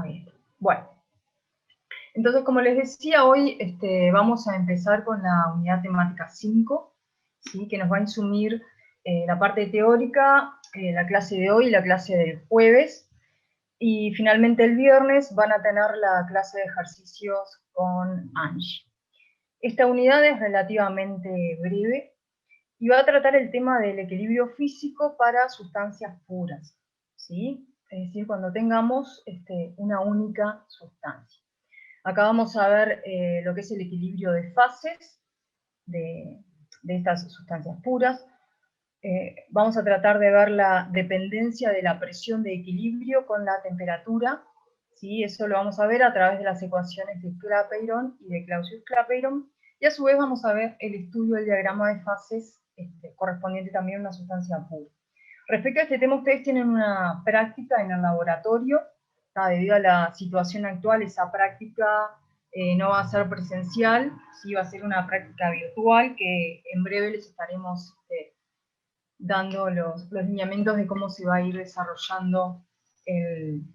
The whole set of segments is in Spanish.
Ahí está. Bueno, entonces como les decía, hoy vamos a empezar con la unidad temática 5, ¿sí? Que nos va a insumir la parte teórica, la clase de hoy y la clase del jueves. Y finalmente el viernes van a tener la clase de ejercicios con Angie. Esta unidad es relativamente breve y va a tratar el tema del equilibrio físico para sustancias puras, ¿sí? Es decir, cuando tengamos una única sustancia. Acá vamos a ver lo que es el equilibrio de fases de estas sustancias puras. Vamos a tratar de ver la dependencia de la presión de equilibrio con la temperatura, ¿sí? Eso lo vamos a ver a través de las ecuaciones de Clapeyron y de Clausius-Clapeyron, y a su vez vamos a ver el estudio del diagrama de fases correspondiente también a una sustancia pura. Respecto a este tema, ustedes tienen una práctica en el laboratorio, debido a la situación actual, esa práctica no va a ser presencial, sí va a ser una práctica virtual que en breve les estaremos dando los lineamientos de cómo se va a ir desarrollando el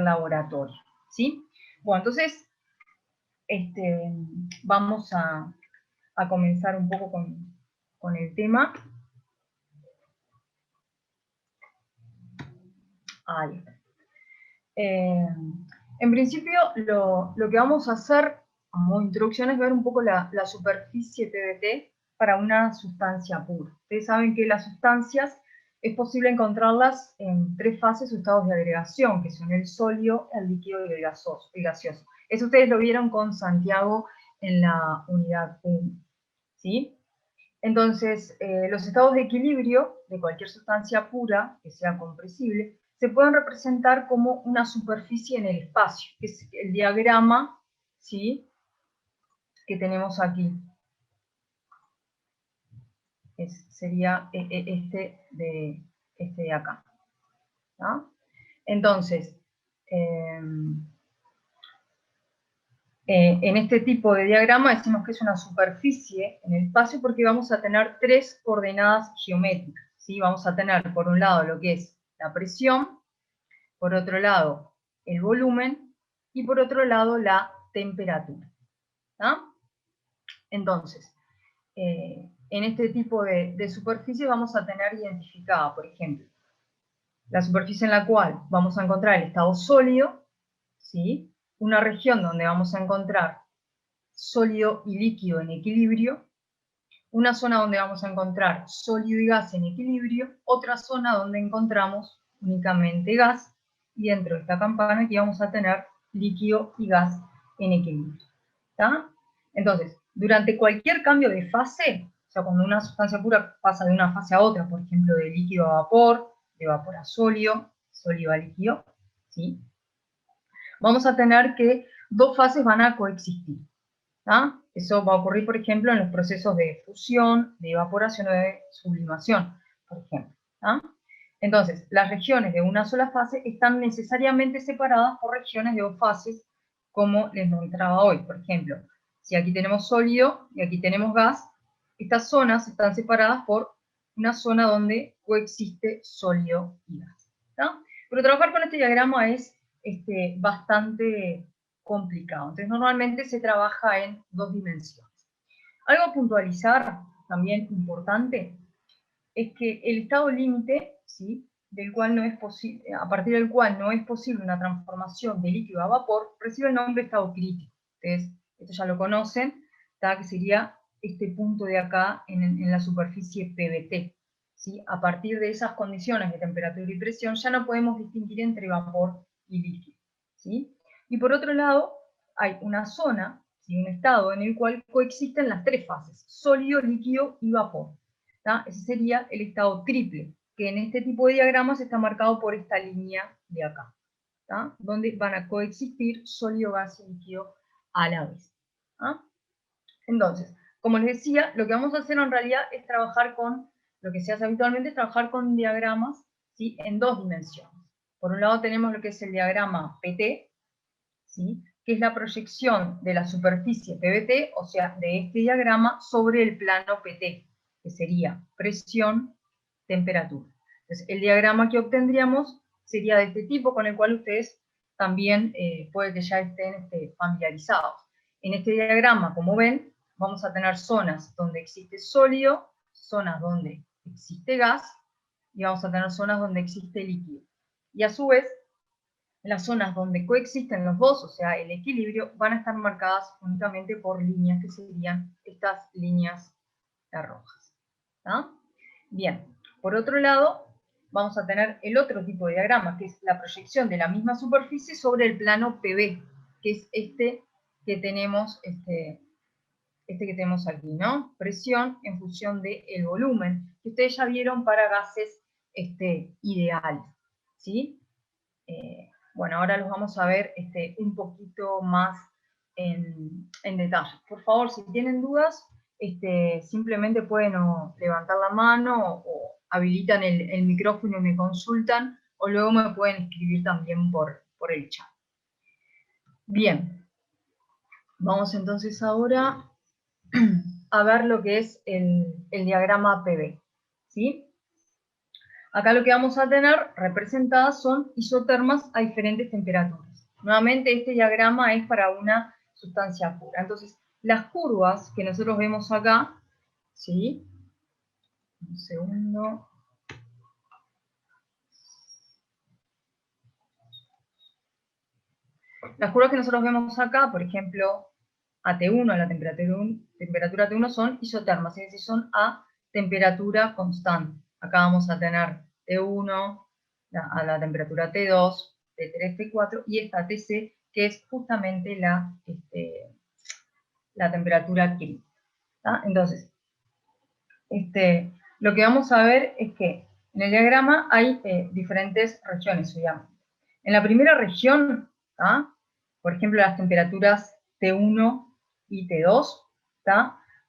laboratorio, ¿sí? Bueno, entonces vamos a comenzar un poco con el tema. Ahí está. En principio, lo que vamos a hacer como introducción es ver un poco la superficie PVT para una sustancia pura. Ustedes saben que las sustancias es posible encontrarlas en tres fases o estados de agregación, que son el sólido, el líquido y el gaseoso. Eso ustedes lo vieron con Santiago en la unidad 1, ¿sí? Entonces, los estados de equilibrio de cualquier sustancia pura que sea compresible se pueden representar como una superficie en el espacio, que es el diagrama, ¿sí?, que tenemos aquí. Sería este de acá, ¿no? Entonces, en este tipo de diagrama decimos que es una superficie en el espacio porque vamos a tener tres coordenadas geométricas, ¿sí? Vamos a tener por un lado lo que es la presión, por otro lado el volumen y por otro lado la temperatura, ¿no? Entonces, en este tipo de superficie vamos a tener identificada, por ejemplo, la superficie en la cual vamos a encontrar el estado sólido, ¿sí? Una región donde vamos a encontrar sólido y líquido en equilibrio, una zona donde vamos a encontrar sólido y gas en equilibrio, otra zona donde encontramos únicamente gas, y dentro de esta campana aquí vamos a tener líquido y gas en equilibrio, ¿está? Entonces, durante cualquier cambio de fase, o sea, cuando una sustancia pura pasa de una fase a otra, por ejemplo, de líquido a vapor, de vapor a sólido, sólido a líquido, ¿sí? Vamos a tener que dos fases van a coexistir. ¿Ah? Eso va a ocurrir, por ejemplo, en los procesos de fusión, de evaporación o de sublimación, por ejemplo. ¿Ah? Entonces, las regiones de una sola fase están necesariamente separadas por regiones de dos fases, como les mostraba hoy. Por ejemplo, si aquí tenemos sólido y aquí tenemos gas, estas zonas están separadas por una zona donde coexiste sólido y gas. ¿Ah? Pero trabajar con este diagrama es bastante complicado. Entonces, normalmente se trabaja en dos dimensiones. Algo a puntualizar, también importante, es que el estado límite, ¿sí?, del cual no es posible, a partir del cual no es posible una transformación de líquido a vapor, recibe el nombre de estado crítico. Entonces, esto ya lo conocen, que sería este punto de acá en la superficie PVT. ¿Sí? A partir de esas condiciones de temperatura y presión ya no podemos distinguir entre vapor y líquido, ¿sí? Y por otro lado, hay una zona, ¿sí?, un estado en el cual coexisten las tres fases, sólido, líquido y vapor. ¿Tá? Ese sería el estado triple, que en este tipo de diagramas está marcado por esta línea de acá, ¿tá?, donde van a coexistir sólido, gas y líquido a la vez. ¿Ah? Entonces, como les decía, lo que vamos a hacer en realidad es trabajar con, lo que se hace habitualmente es trabajar con diagramas, ¿sí?, en dos dimensiones. Por un lado tenemos lo que es el diagrama PT, ¿sí?, que es la proyección de la superficie PVT, o sea, de este diagrama, sobre el plano PT, que sería presión, temperatura. Entonces, el diagrama que obtendríamos sería de este tipo, con el cual ustedes también puede que ya estén familiarizados. En este diagrama, como ven, vamos a tener zonas donde existe sólido, zonas donde existe gas, y vamos a tener zonas donde existe líquido. Y a su vez, las zonas donde coexisten los dos, o sea, el equilibrio, van a estar marcadas únicamente por líneas, que serían estas líneas rojas. ¿Ah? Bien, por otro lado, vamos a tener el otro tipo de diagrama, que es la proyección de la misma superficie sobre el plano PB, que es este que tenemos, que tenemos aquí, ¿no? Presión en función del volumen, que ustedes ya vieron para gases ideales, ¿sí? Bueno, ahora los vamos a ver un poquito más en detalle. Por favor, si tienen dudas, simplemente pueden levantar la mano o habilitan el micrófono y me consultan, o luego me pueden escribir también por el chat. Bien, vamos entonces ahora a ver lo que es el diagrama PV, ¿sí? Acá lo que vamos a tener representadas son isotermas a diferentes temperaturas. Nuevamente este diagrama es para una sustancia pura. Entonces, las curvas que nosotros vemos acá, ¿sí? Un segundo. Las curvas que nosotros vemos acá, por ejemplo, a T1, a la temperatura T1 son isotermas, es decir, son a temperatura constante. Acá vamos a tener T1 a la temperatura T2, T3, T4, y esta TC, que es justamente la temperatura crítica. Entonces, lo que vamos a ver es que en el diagrama hay diferentes regiones, obviamente. En la primera región, por ejemplo, las temperaturas T1 y T2,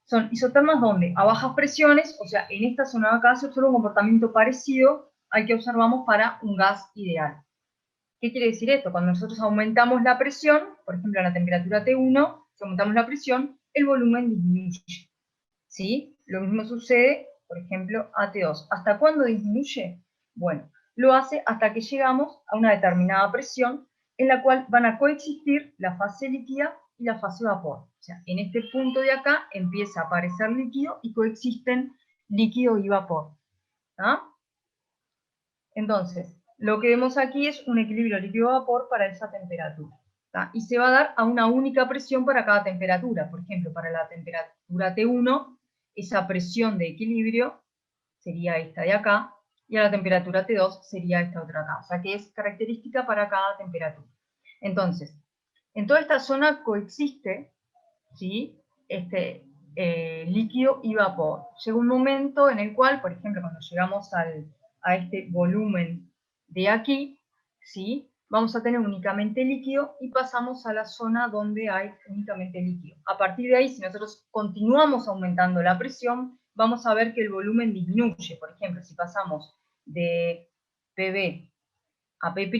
son isotermas donde a bajas presiones, o sea, en esta zona de acá se observa un comportamiento parecido al que observamos para un gas ideal. ¿Qué quiere decir esto? Cuando nosotros aumentamos la presión, por ejemplo, a la temperatura T1, si aumentamos la presión, el volumen disminuye. ¿Sí? Lo mismo sucede, por ejemplo, a T2. ¿Hasta cuándo disminuye? Bueno, lo hace hasta que llegamos a una determinada presión en la cual van a coexistir la fase líquida y la fase vapor. O sea, en este punto de acá empieza a aparecer líquido y coexisten líquido y vapor. Entonces, lo que vemos aquí es un equilibrio líquido-vapor para esa temperatura. Y se va a dar a una única presión para cada temperatura. Por ejemplo, para la temperatura T1, esa presión de equilibrio sería esta de acá, y a la temperatura T2 sería esta otra acá. O sea que es característica para cada temperatura. Entonces, en toda esta zona coexiste, ¿sí?, líquido y vapor. Llega un momento en el cual, por ejemplo, cuando llegamos a este volumen de aquí, ¿sí?, vamos a tener únicamente líquido y pasamos a la zona donde hay únicamente líquido. A partir de ahí, si nosotros continuamos aumentando la presión, vamos a ver que el volumen disminuye. Por ejemplo, si pasamos de PB a P',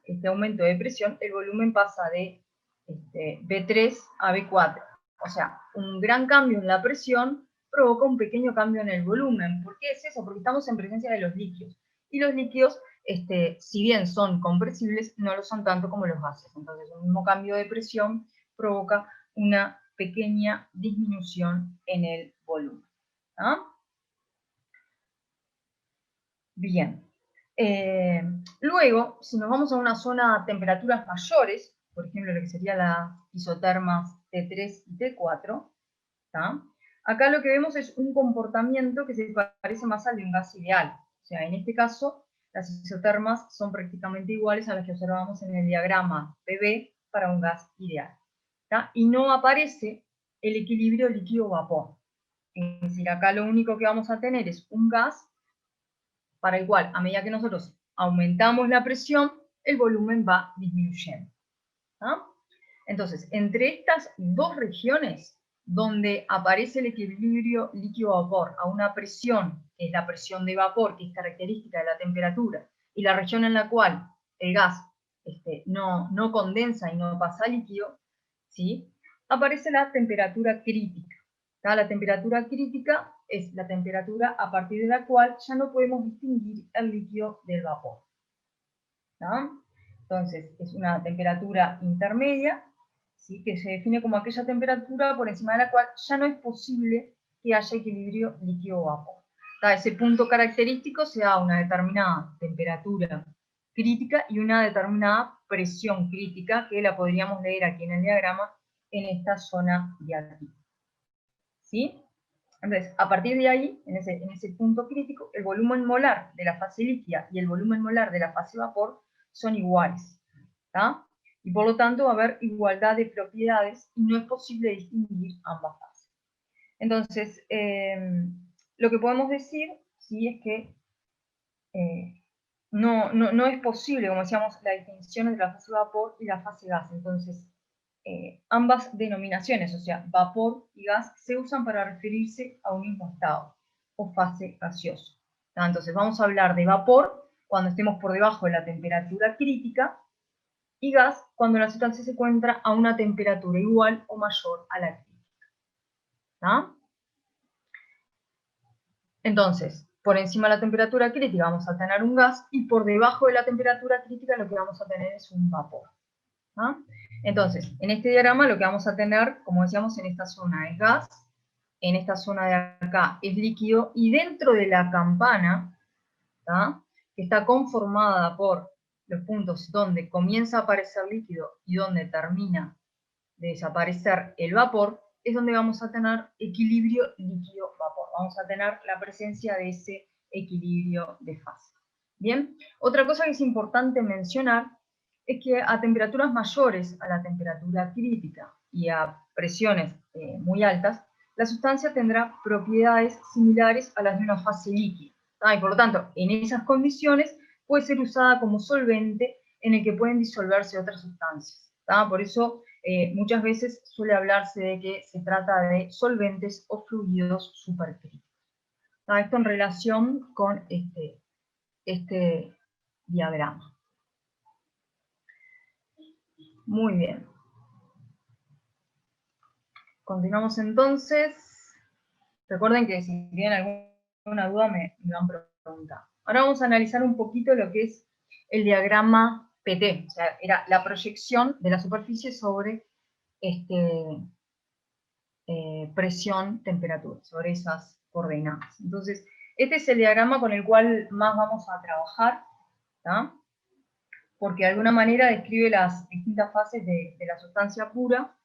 este aumento de presión, el volumen pasa de B3 a B4. O sea, un gran cambio en la presión provoca un pequeño cambio en el volumen. ¿Por qué es eso? Porque estamos en presencia de los líquidos. Y los líquidos, si bien son compresibles, no lo son tanto como los gases. Entonces, un mismo cambio de presión provoca una pequeña disminución en el volumen. Bien. Luego, si nos vamos a una zona a temperaturas mayores, por ejemplo, lo que sería las isotermas T3 y T4, acá lo que vemos es un comportamiento que se parece más al de un gas ideal. O sea, en este caso, las isotermas son prácticamente iguales a las que observamos en el diagrama PV para un gas ideal. Y no aparece el equilibrio líquido-vapor. Es decir, acá lo único que vamos a tener es un gas para el cual, a medida que nosotros aumentamos la presión, el volumen va disminuyendo. Entonces, entre estas dos regiones, donde aparece el equilibrio líquido-vapor a una presión, que es la presión de vapor, que es característica de la temperatura, y la región en la cual el gas no condensa y no pasa a líquido, ¿sí?, aparece la temperatura crítica. La temperatura crítica es la temperatura a partir de la cual ya no podemos distinguir el líquido del vapor. Entonces, es una temperatura intermedia, ¿sí? Que se define como aquella temperatura por encima de la cual ya no es posible que haya equilibrio líquido-vapor. Ese punto característico se da a una determinada temperatura crítica y una determinada presión crítica, que la podríamos leer aquí en el diagrama, en esta zona de aquí. ¿Sí? Entonces, a partir de ahí, en ese punto crítico, el volumen molar de la fase líquida y el volumen molar de la fase vapor son iguales. ¿Tá? Y por lo tanto va a haber igualdad de propiedades y no es posible distinguir ambas fases. Entonces, lo que podemos decir, ¿sí? Es que no es posible, como decíamos, la distinción entre la fase vapor y la fase gas. Entonces, ambas denominaciones, o sea, vapor y gas, se usan para referirse a un mismo estado o fase gaseosa. Entonces, vamos a hablar de vapor cuando estemos por debajo de la temperatura crítica, y gas cuando la sustancia se encuentra a una temperatura igual o mayor a la crítica. ¿Ah? Entonces, por encima de la temperatura crítica vamos a tener un gas, y por debajo de la temperatura crítica lo que vamos a tener es un vapor. ¿Ah? Entonces, en este diagrama lo que vamos a tener, como decíamos, en esta zona es gas, en esta zona de acá es líquido, y dentro de la campana, ¿tá? Que está conformada por los puntos donde comienza a aparecer líquido y donde termina de desaparecer el vapor, es donde vamos a tener equilibrio líquido-vapor. Vamos a tener la presencia de ese equilibrio de fase. Bien, otra cosa que es importante mencionar es que a temperaturas mayores a la temperatura crítica y a presiones muy altas, la sustancia tendrá propiedades similares a las de una fase líquida. Y por lo tanto, en esas condiciones puede ser usada como solvente en el que pueden disolverse otras sustancias. Por eso muchas veces suele hablarse de que se trata de solventes o fluidos supercríticos. Esto en relación con este diagrama. Muy bien. Continuamos entonces. Recuerden que si tienen alguna duda me van a preguntar. Ahora vamos a analizar un poquito lo que es el diagrama PT. O sea, era la proyección de la superficie sobre presión, temperatura, sobre esas coordenadas. Entonces, este es el diagrama con el cual más vamos a trabajar, ¿tá? Porque de alguna manera describe las distintas fases de la sustancia pura,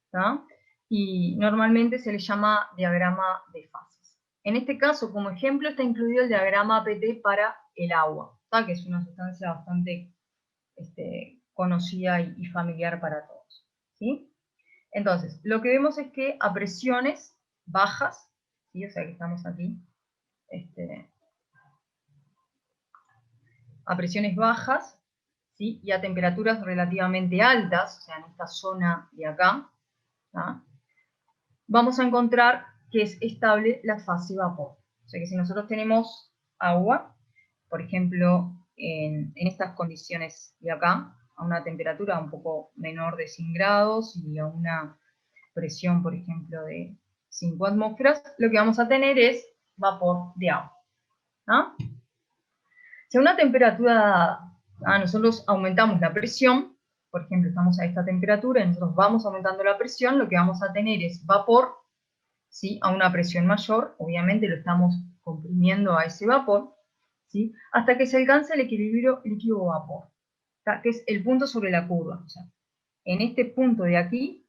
¿tá? Y normalmente se le llama diagrama de fases. En este caso, como ejemplo, está incluido el diagrama PT para el agua, ¿tá? Que es una sustancia bastante conocida y familiar para todos, ¿sí? Entonces, lo que vemos es que a presiones bajas, ¿sí? O sea que estamos aquí, a presiones bajas, ¿sí? Y a temperaturas relativamente altas, o sea, en esta zona de acá, ¿tá? Vamos a encontrar que es estable la fase vapor. O sea que si nosotros tenemos agua, por ejemplo, en estas condiciones de acá, a una temperatura un poco menor de 100 grados y a una presión, por ejemplo, de 5 atmósferas, lo que vamos a tener es vapor de agua. ¿Ah? Si a una temperatura dada, nosotros aumentamos la presión, por ejemplo, estamos a esta temperatura y nosotros vamos aumentando la presión, lo que vamos a tener es vapor, ¿sí? A una presión mayor, obviamente lo estamos comprimiendo a ese vapor, ¿sí? Hasta que se alcance el equilibrio líquido-vapor, que es el punto sobre la curva. O sea, en este punto de aquí,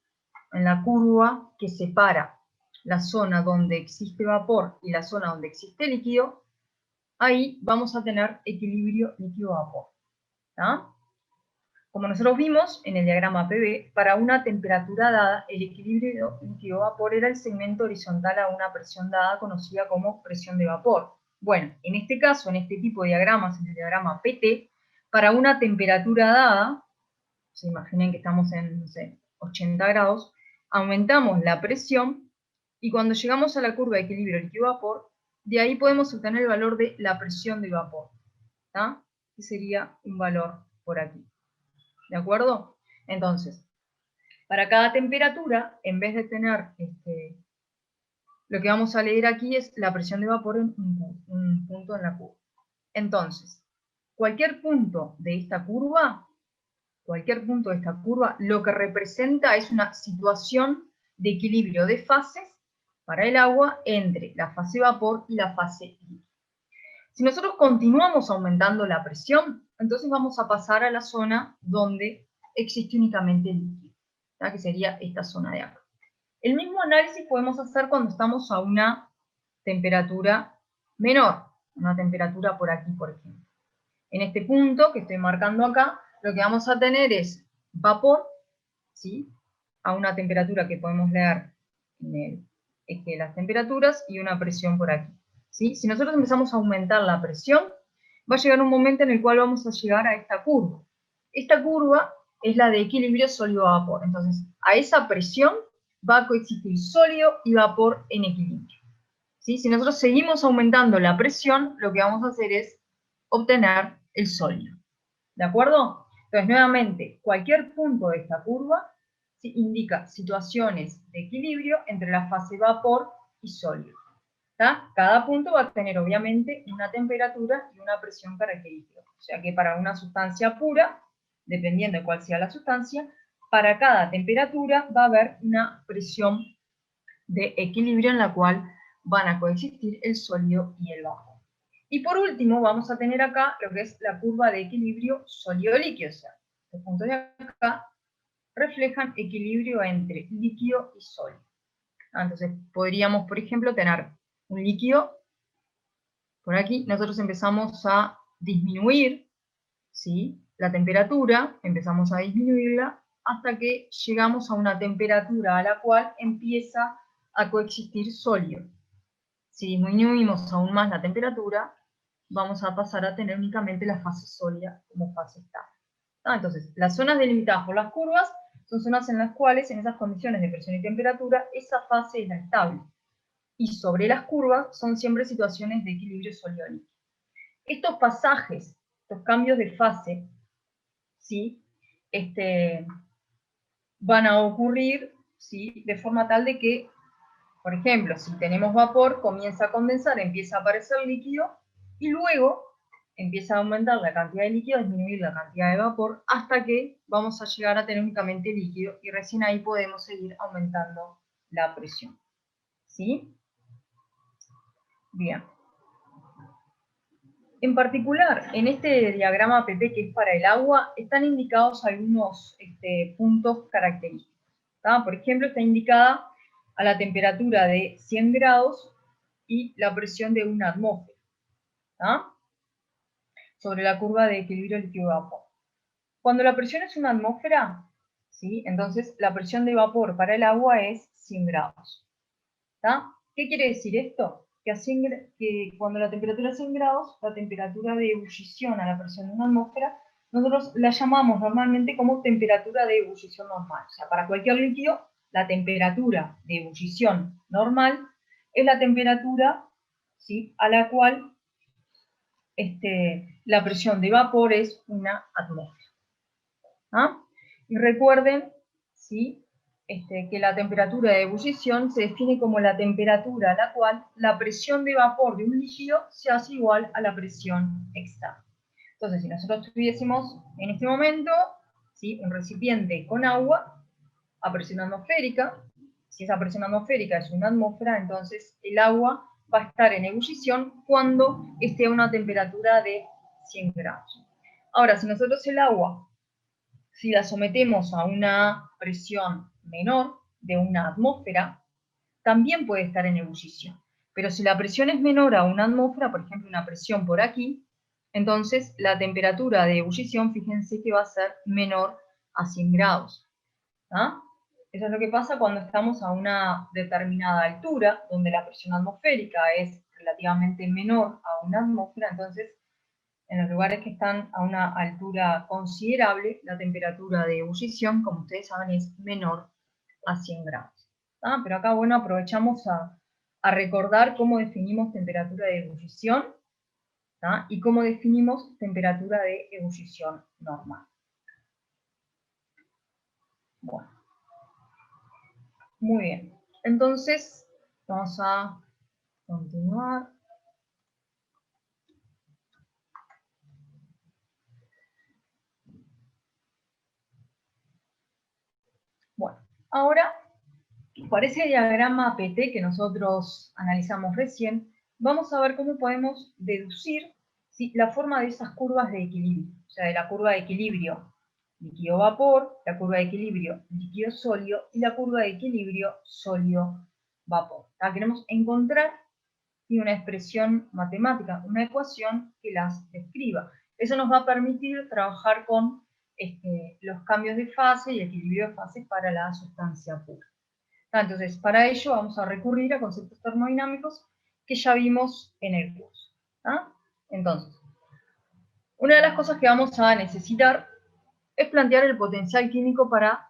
en la curva que separa la zona donde existe vapor y la zona donde existe líquido, ahí vamos a tener equilibrio líquido-vapor. Como nosotros vimos en el diagrama PV, para una temperatura dada, el equilibrio líquido-vapor era el segmento horizontal a una presión dada conocida como presión de vapor. Bueno, en este caso, en este tipo de diagramas, en el diagrama PT, para una temperatura dada, se imaginen que estamos en, no sé, 80 grados, aumentamos la presión y cuando llegamos a la curva de equilibrio líquido-vapor, de ahí podemos obtener el valor de la presión de vapor, ¿tá? Que sería un valor por aquí. ¿De acuerdo? Entonces, para cada temperatura, en vez de tener lo que vamos a leer aquí es la presión de vapor en un punto en la curva. Entonces, cualquier punto de esta curva cualquier punto de esta curva, lo que representa es una situación de equilibrio de fases para el agua entre la fase vapor y la fase líquida. Si nosotros continuamos aumentando la presión, entonces vamos a pasar a la zona donde existe únicamente el líquido, ¿ya? Que sería esta zona de acá. El mismo análisis podemos hacer cuando estamos a una temperatura menor, una temperatura por aquí, por ejemplo. En este punto que estoy marcando acá, lo que vamos a tener es vapor, ¿sí? A una temperatura que podemos leer en el eje de las temperaturas y una presión por aquí, ¿sí? Si nosotros empezamos a aumentar la presión, va a llegar un momento en el cual vamos a llegar a esta curva. Esta curva es la de equilibrio sólido-vapor. Entonces, a esa presión va a coexistir sólido y vapor en equilibrio, ¿sí? Si nosotros seguimos aumentando la presión, lo que vamos a hacer es obtener el sólido. ¿De acuerdo? Entonces, nuevamente, cualquier punto de esta curva indica situaciones de equilibrio entre la fase vapor y sólido. ¿Tá? Cada punto va a tener, obviamente, una temperatura y una presión característica. O sea que para una sustancia pura, dependiendo de cuál sea la sustancia, para cada temperatura va a haber una presión de equilibrio en la cual van a coexistir el sólido y el vapor. Y por último vamos a tener acá lo que es la curva de equilibrio sólido-líquido. O sea, los puntos de acá reflejan equilibrio entre líquido y sólido. Entonces podríamos, por ejemplo, tener un líquido por aquí. Nosotros empezamos a disminuir, ¿sí?, la temperatura, empezamos a disminuirla hasta que llegamos a una temperatura a la cual empieza a coexistir sólido. Si disminuimos aún más la temperatura, vamos a pasar a tener únicamente la fase sólida como fase estable. Entonces, las zonas delimitadas por las curvas son zonas en las cuales, en esas condiciones de presión y temperatura, esa fase es la estable. Y sobre las curvas son siempre situaciones de equilibrio sólido-líquido. Estos pasajes, estos cambios de fase, ¿sí?, van a ocurrir, ¿sí?, de forma tal de que, por ejemplo, si tenemos vapor, comienza a condensar, empieza a aparecer líquido, y luego empieza a aumentar la cantidad de líquido, a disminuir la cantidad de vapor, hasta que vamos a llegar a tener únicamente líquido, y recién ahí podemos seguir aumentando la presión. ¿Sí? Bien. En particular, en este diagrama PP que es para el agua, están indicados algunos puntos característicos. ¿Tá? Por ejemplo, está indicada a la temperatura de 100 grados y la presión de una atmósfera, ¿tá?, sobre la curva de equilibrio líquido-vapor. Cuando la presión es una atmósfera, ¿sí?, entonces la presión de vapor para el agua es 100 grados. ¿Tá? ¿Qué quiere decir esto? Que cuando la temperatura es 100 grados, la temperatura de ebullición a la presión de una atmósfera, nosotros la llamamos normalmente como temperatura de ebullición normal. O sea, para cualquier líquido, la temperatura de ebullición normal es la temperatura, ¿sí?, a la cual la presión de vapor es una atmósfera. ¿Ah? Y recuerden, ¿sí?, que la temperatura de ebullición se define como la temperatura a la cual la presión de vapor de un líquido se hace igual a la presión externa. Entonces, si nosotros tuviésemos en este momento, ¿sí?, un recipiente con agua a presión atmosférica, si esa presión atmosférica es una atmósfera, entonces el agua va a estar en ebullición cuando esté a una temperatura de 100 grados. Ahora, si nosotros el agua, si la sometemos a una presión menor de una atmósfera, también puede estar en ebullición. Pero si la presión es menor a una atmósfera, por ejemplo, una presión por aquí, entonces la temperatura de ebullición, fíjense que va a ser menor a 100 grados. ¿Ah? Eso es lo que pasa cuando estamos a una determinada altura, donde la presión atmosférica es relativamente menor a una atmósfera, entonces en los lugares que están a una altura considerable, la temperatura de ebullición, como ustedes saben, es menor a 100 grados. ¿Ah? Pero acá, bueno, aprovechamos a recordar cómo definimos temperatura de ebullición, ¿ah?, y cómo definimos temperatura de ebullición normal. Bueno, muy bien. Entonces, vamos a continuar. Ahora, para ese diagrama PT que nosotros analizamos recién, vamos a ver cómo podemos deducir, ¿sí?, la forma de esas curvas de equilibrio. O sea, de la curva de equilibrio líquido-vapor, la curva de equilibrio líquido-sólido y la curva de equilibrio sólido-vapor. Queremos encontrar una expresión matemática, una ecuación que las describa. Eso nos va a permitir trabajar con los cambios de fase y equilibrio de fase para la sustancia pura. Entonces, para ello vamos a recurrir a conceptos termodinámicos que ya vimos en el curso. Entonces, una de las cosas que vamos a necesitar es plantear el potencial químico para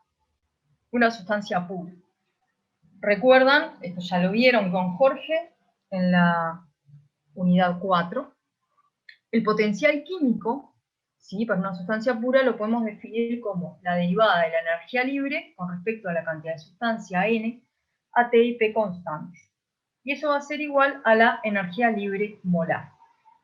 una sustancia pura. ¿Recuerdan? Esto ya lo vieron con Jorge en la unidad 4. El potencial químico, ¿sí?, para una sustancia pura lo podemos definir como la derivada de la energía libre con respecto a la cantidad de sustancia N, a T y P constantes. Y eso va a ser igual a la energía libre molar.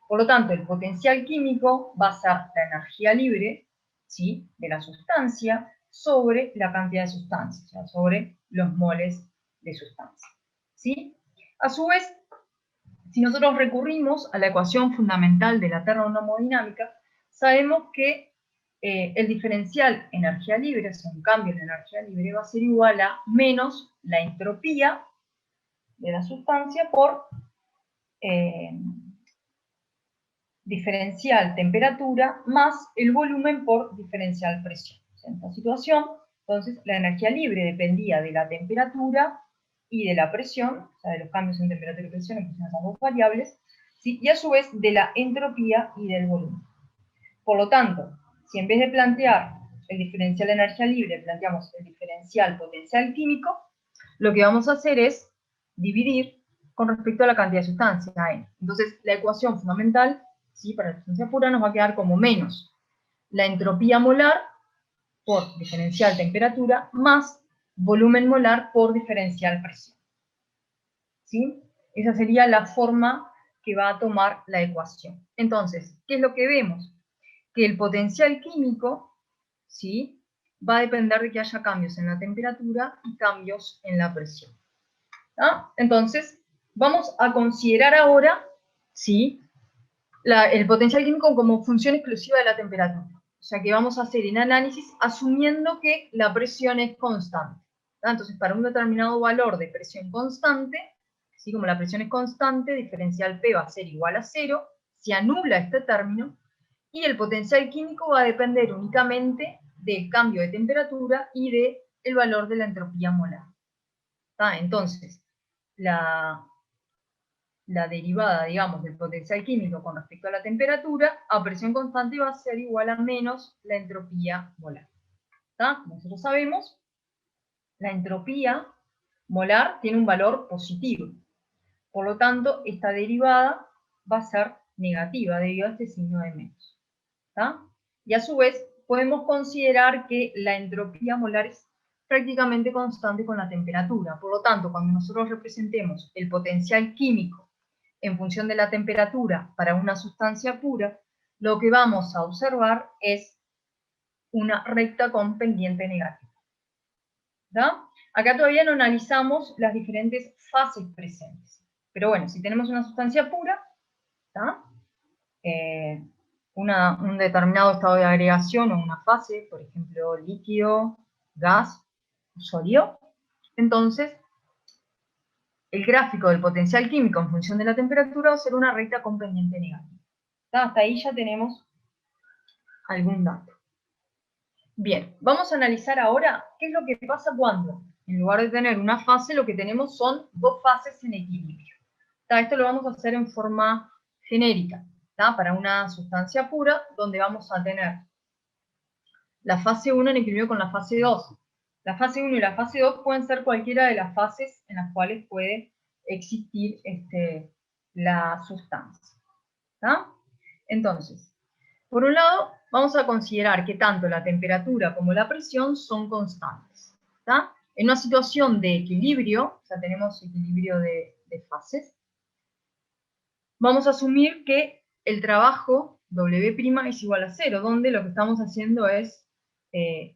Por lo tanto, el potencial químico va a ser la energía libre, ¿sí?, de la sustancia sobre la cantidad de sustancia, o sea, sobre los moles de sustancia, ¿sí? A su vez, si nosotros recurrimos a la ecuación fundamental de la termodinámica, sabemos que el diferencial energía libre, o sea, un cambio de energía libre, va a ser igual a menos la entropía de la sustancia por diferencial temperatura más el volumen por diferencial presión. En esta situación, entonces, la energía libre dependía de la temperatura y de la presión, o sea, de los cambios en temperatura y presión en función de esas dos variables, ¿sí?, y a su vez de la entropía y del volumen. Por lo tanto, si en vez de plantear el diferencial de energía libre, planteamos el diferencial potencial químico, lo que vamos a hacer es dividir con respecto a la cantidad de sustancia N. Entonces, la ecuación fundamental, ¿sí?, para la sustancia pura nos va a quedar como menos la entropía molar por diferencial temperatura más volumen molar por diferencial presión. ¿Sí? Esa sería la forma que va a tomar la ecuación. Entonces, ¿qué es lo que vemos? Que el potencial químico, ¿sí?, va a depender de que haya cambios en la temperatura y cambios en la presión. Entonces, vamos a considerar ahora, ¿sí?, el potencial químico como función exclusiva de la temperatura. O sea que vamos a hacer el análisis asumiendo que la presión es constante. Entonces, para un determinado valor de presión constante, ¿sí?, como la presión es constante, diferencial P va a ser igual a 0, se anula este término, y el potencial químico va a depender únicamente del cambio de temperatura y del valor de la entropía molar. Entonces, la derivada, digamos, del potencial químico con respecto a la temperatura, a presión constante va a ser igual a menos la entropía molar. Como nosotros sabemos, la entropía molar tiene un valor positivo. Por lo tanto, esta derivada va a ser negativa debido a este signo de menos. Y a su vez, podemos considerar que la entropía molar es prácticamente constante con la temperatura. Por lo tanto, cuando nosotros representemos el potencial químico en función de la temperatura para una sustancia pura, lo que vamos a observar es una recta con pendiente negativa. Acá todavía no analizamos las diferentes fases presentes. Pero bueno, si tenemos una sustancia pura, un determinado estado de agregación o una fase, por ejemplo, líquido, gas, sólido, entonces el gráfico del potencial químico en función de la temperatura va a ser una recta con pendiente negativa. Hasta ahí ya tenemos algún dato. Bien, vamos a analizar ahora qué es lo que pasa cuando, en lugar de tener una fase, lo que tenemos son dos fases en equilibrio. Esto lo vamos a hacer en forma genérica, para una sustancia pura, donde vamos a tener la fase 1 en equilibrio con la fase 2. La fase 1 y la fase 2 pueden ser cualquiera de las fases en las cuales puede existir la sustancia. Entonces, por un lado, vamos a considerar que tanto la temperatura como la presión son constantes. En una situación de equilibrio, o sea, tenemos equilibrio de fases, vamos a asumir que el trabajo W' es igual a 0, donde lo que estamos haciendo es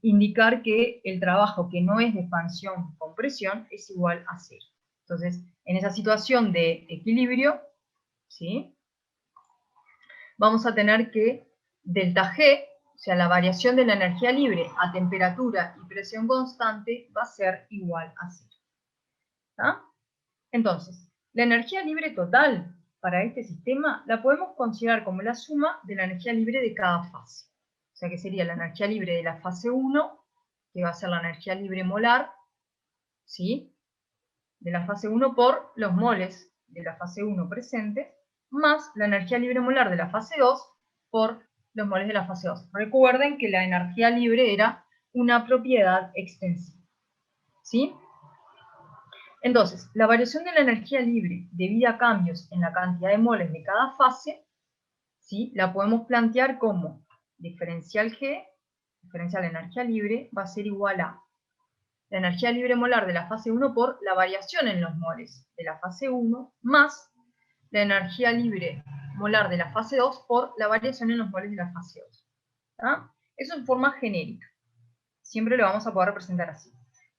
indicar que el trabajo que no es de expansión con presión es igual a 0. Entonces, en esa situación de equilibrio, ¿sí?, vamos a tener que delta G, o sea, la variación de la energía libre a temperatura y presión constante, va a ser igual a 0. ¿Tá? Entonces, la energía libre total para este sistema la podemos considerar como la suma de la energía libre de cada fase. O sea que sería la energía libre de la fase 1, que va a ser la energía libre molar, ¿sí?, de la fase 1 por los moles de la fase 1 presentes, más la energía libre molar de la fase 2 por los moles de la fase 2. Recuerden que la energía libre era una propiedad extensiva, ¿sí? Entonces, la variación de la energía libre debido a cambios en la cantidad de moles de cada fase, ¿sí?, la podemos plantear como diferencial G, diferencial de energía libre, va a ser igual a la energía libre molar de la fase 1 por la variación en los moles de la fase 1, más la energía libre molar de la fase 2 por la variación en los moles de la fase 2. ¿Tá? Eso en forma genérica. Siempre lo vamos a poder representar así.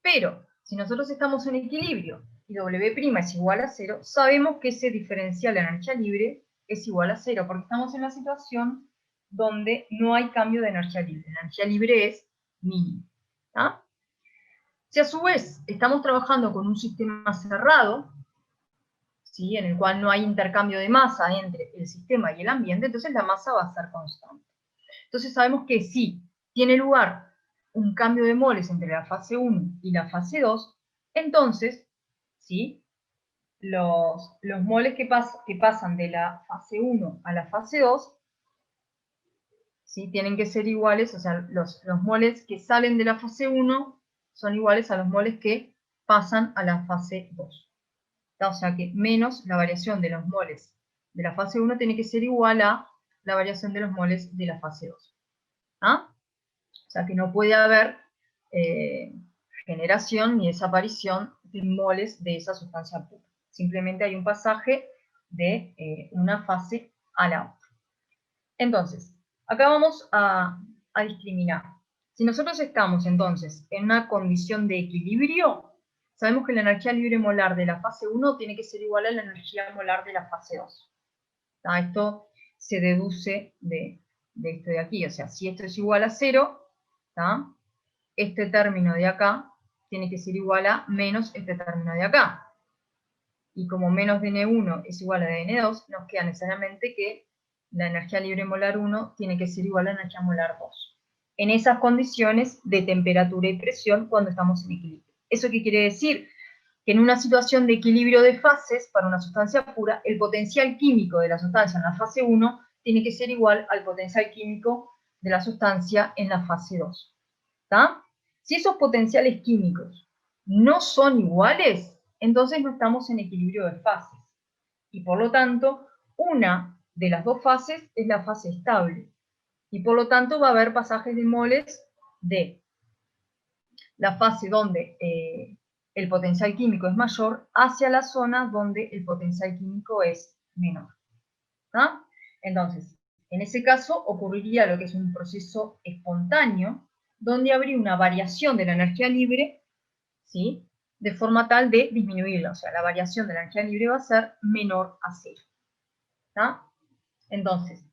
Pero, si nosotros estamos en equilibrio y W' es igual a 0, sabemos que ese diferencial de energía libre es igual a 0, porque estamos en la situación donde no hay cambio de energía libre. La energía libre es mínima. ¿Tá? Si a su vez estamos trabajando con un sistema cerrado, ¿sí?, en el cual no hay intercambio de masa entre el sistema y el ambiente, entonces la masa va a ser constante. Entonces sabemos que si tiene lugar un cambio de moles entre la fase 1 y la fase 2, entonces, ¿sí?, los moles que pasan de la fase 1 a la fase 2, ¿sí?, tienen que ser iguales, o sea, los moles que salen de la fase 1 son iguales a los moles que pasan a la fase 2. O sea que menos la variación de los moles de la fase 1 tiene que ser igual a la variación de los moles de la fase 2. ¿Ah? O sea que no puede haber generación ni desaparición de moles de esa sustancia pura. Simplemente hay un pasaje de una fase a la otra. Entonces, acá vamos a discriminar. Si nosotros estamos entonces en una condición de equilibrio, sabemos que la energía libre molar de la fase 1 tiene que ser igual a la energía molar de la fase 2. ¿Tá? Esto se deduce de esto de aquí. O sea, si esto es igual a 0, ¿tá?, este término de acá tiene que ser igual a menos este término de acá. Y como menos de N1 es igual a de N2, nos queda necesariamente que la energía libre molar 1 tiene que ser igual a la energía molar 2. En esas condiciones de temperatura y presión cuando estamos en equilibrio. ¿Eso qué quiere decir? Que en una situación de equilibrio de fases para una sustancia pura, el potencial químico de la sustancia en la fase 1 tiene que ser igual al potencial químico de la sustancia en la fase 2. ¿Tá? Si esos potenciales químicos no son iguales, entonces no estamos en equilibrio de fases. Y por lo tanto, una de las dos fases es la fase estable. Y por lo tanto va a haber pasajes de moles de la fase donde el potencial químico es mayor hacia la zona donde el potencial químico es menor. ¿Tá? Entonces, en ese caso ocurriría lo que es un proceso espontáneo, donde habría una variación de la energía libre, ¿sí?, de forma tal de disminuirla. O sea, la variación de la energía libre va a ser menor a 0. ¿Tá? Entonces,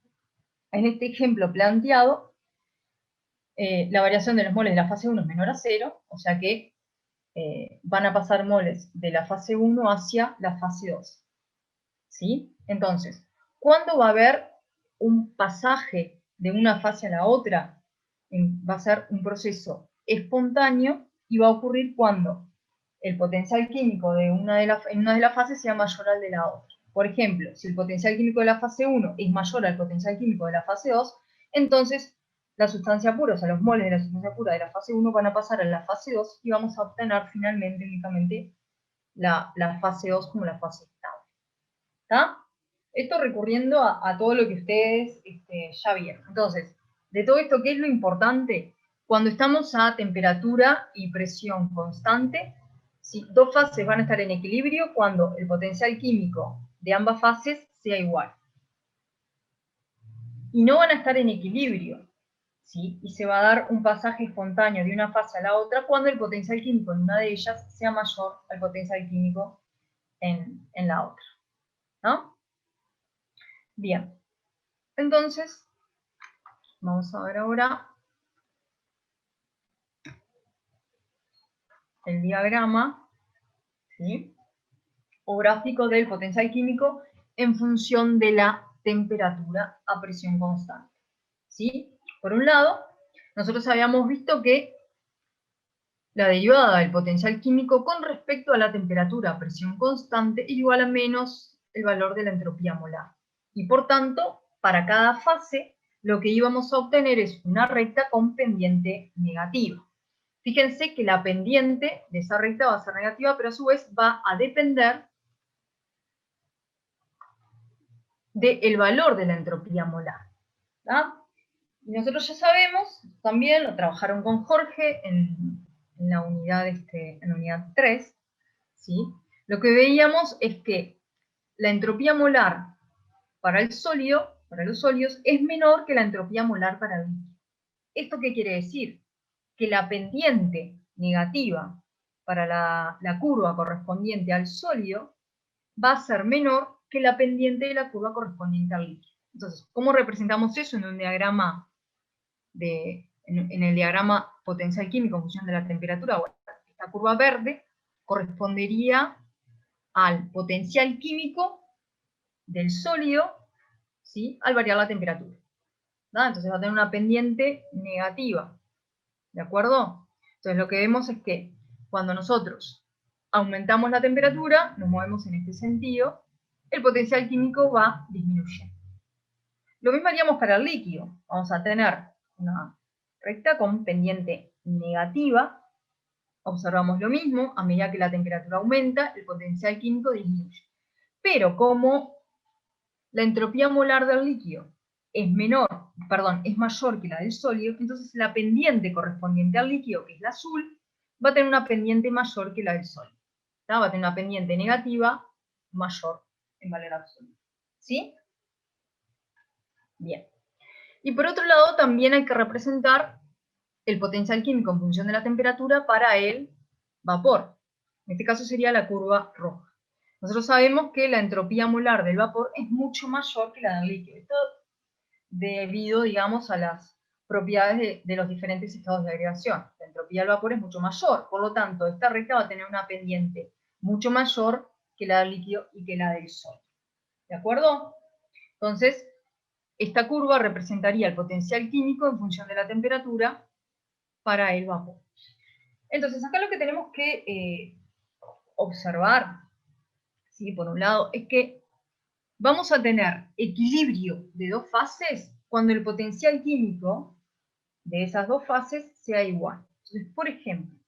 en este ejemplo planteado, la variación de los moles de la fase 1 es menor a 0, o sea que van a pasar moles de la fase 1 hacia la fase 2. ¿Sí? Entonces, ¿cuándo va a haber un pasaje de una fase a la otra? Va a ser un proceso espontáneo y va a ocurrir cuando el potencial químico en una de las fases sea mayor al de la otra. Por ejemplo, si el potencial químico de la fase 1 es mayor al potencial químico de la fase 2, entonces la sustancia pura, o sea, los moles de la sustancia pura de la fase 1 van a pasar a la fase 2 y vamos a obtener finalmente únicamente la fase 2 como la fase estable. ¿Está? Esto recurriendo a todo lo que ustedes ya vieron. Entonces, de todo esto, ¿qué es lo importante? Cuando estamos a temperatura y presión constante, ¿sí?, dos fases van a estar en equilibrio cuando el potencial químico de ambas fases sea igual. Y no van a estar en equilibrio ¿sí? Y se va a dar un pasaje espontáneo de una fase a la otra cuando el potencial químico en una de ellas sea mayor al potencial químico en la otra, ¿no? Bien, entonces, vamos a ver ahora el diagrama, ¿sí? O gráfico del potencial químico en función de la temperatura a presión constante, ¿sí? Por un lado, nosotros habíamos visto que la derivada del potencial químico con respecto a la temperatura a presión constante es igual a menos el valor de la entropía molar. Y por tanto, para cada fase, lo que íbamos a obtener es una recta con pendiente negativa. Fíjense que la pendiente de esa recta va a ser negativa, pero a su vez va a depender del valor de la entropía molar, ¿tá? Y nosotros ya sabemos, también lo trabajaron con Jorge en la unidad, en la unidad 3, ¿sí? Lo que veíamos es que la entropía molar para el sólido, para los sólidos, es menor que la entropía molar para el líquido. ¿Esto qué quiere decir? Que la pendiente negativa para la curva correspondiente al sólido va a ser menor que la pendiente de la curva correspondiente al líquido. Entonces, ¿cómo representamos eso en un diagrama en el diagrama potencial químico en función de la temperatura? Bueno, esta curva verde correspondería al potencial químico del sólido, ¿sí?, al variar la temperatura, ¿no? Entonces va a tener una pendiente negativa, ¿de acuerdo? Entonces lo que vemos es que cuando nosotros aumentamos la temperatura, nos movemos en este sentido, el potencial químico va disminuyendo. Lo mismo haríamos para el líquido. Vamos a tener una recta con pendiente negativa. Observamos lo mismo, a medida que la temperatura aumenta, el potencial químico disminuye. Pero como la entropía molar del líquido es mayor que la del sólido, entonces la pendiente correspondiente al líquido, que es la azul, va a tener una pendiente mayor que la del sólido. ¿Tá? Va a tener una pendiente negativa mayor en valor absoluto. ¿Sí? Bien. Y por otro lado, también hay que representar el potencial químico en función de la temperatura para el vapor. En este caso sería la curva roja. Nosotros sabemos que la entropía molar del vapor es mucho mayor que la del líquido. Esto debido, digamos, a las propiedades de los diferentes estados de agregación. La entropía del vapor es mucho mayor, por lo tanto, esta recta va a tener una pendiente mucho mayor que la del líquido y que la del sólido. ¿De acuerdo? Entonces, esta curva representaría el potencial químico en función de la temperatura para el vapor. Entonces, acá lo que tenemos que observar, ¿sí?, por un lado, es que vamos a tener equilibrio de dos fases cuando el potencial químico de esas dos fases sea igual. Entonces, por ejemplo,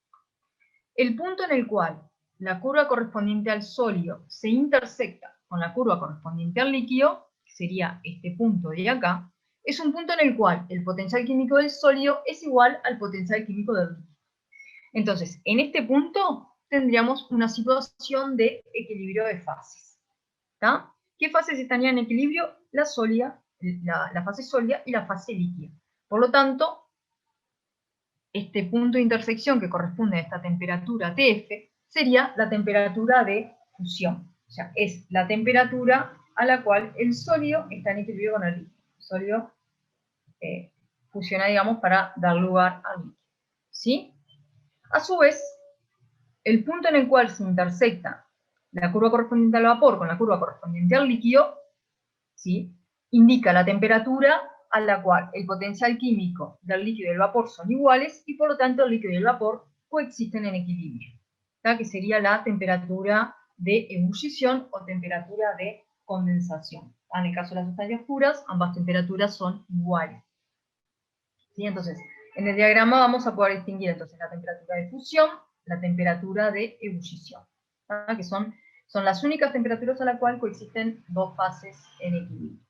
el punto en el cual la curva correspondiente al sólido se intersecta con la curva correspondiente al líquido, que sería este punto de acá, es un punto en el cual el potencial químico del sólido es igual al potencial químico del líquido. Entonces, en este punto tendríamos una situación de equilibrio de fases. ¿Tá? ¿Qué fases estarían en equilibrio? La fase sólida y la fase líquida. Por lo tanto, este punto de intersección que corresponde a esta temperatura TF sería la temperatura de fusión. O sea, es la temperatura a la cual el sólido está en equilibrio con el líquido. El sólido fusiona, digamos, para dar lugar al líquido. ¿Sí? A su vez, el punto en el cual se intersecta la curva correspondiente al vapor con la curva correspondiente al líquido, ¿sí?, indica la temperatura a la cual el potencial químico del líquido y del vapor son iguales y por lo tanto el líquido y el vapor coexisten en equilibrio, ¿tá?, que sería la temperatura de ebullición o temperatura de condensación. En el caso de las sustancias puras, ambas temperaturas son iguales. ¿Sí? Entonces, en el diagrama vamos a poder distinguir entonces la temperatura de fusión, la temperatura de ebullición, ¿tá?, que son las únicas temperaturas a la cual coexisten dos fases en equilibrio.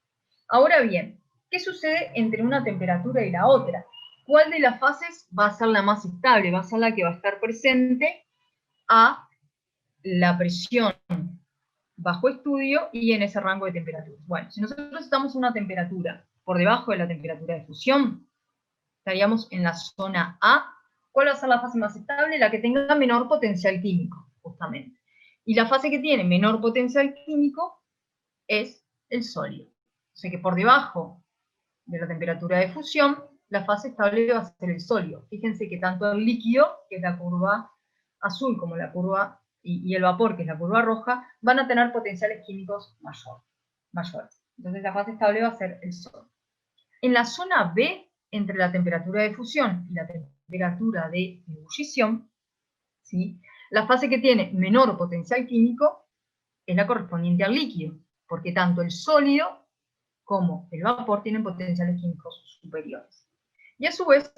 Ahora bien, ¿qué sucede entre una temperatura y la otra? ¿Cuál de las fases va a ser la más estable? Va a ser la que va a estar presente a la presión bajo estudio y en ese rango de temperaturas. Bueno, si nosotros estamos a una temperatura por debajo de la temperatura de fusión, estaríamos en la zona A. ¿Cuál va a ser la fase más estable? La que tenga menor potencial químico, justamente. Y la fase que tiene menor potencial químico es el sólido. O sea que por debajo de la temperatura de fusión, la fase estable va a ser el sólido. Fíjense que tanto el líquido, que es la curva azul, como la curva, y el vapor, que es la curva roja, van a tener potenciales químicos mayores. Entonces la fase estable va a ser el sólido. En la zona B, entre la temperatura de fusión y la temperatura de ebullición, ¿sí?, la fase que tiene menor potencial químico es la correspondiente al líquido, porque tanto el sólido como el vapor tienen potenciales químicos superiores. Y a su vez,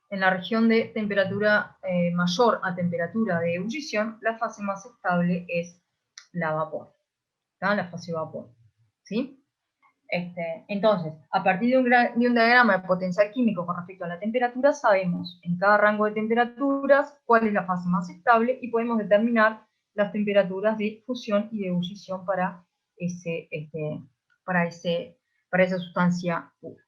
en la región de temperatura mayor a temperatura de ebullición, la fase más estable es la vapor, ¿tá? La fase vapor, ¿sí? Entonces, a partir de un diagrama de potencial químico con respecto a la temperatura, sabemos en cada rango de temperaturas cuál es la fase más estable y podemos determinar las temperaturas de fusión y de ebullición para esa sustancia pura.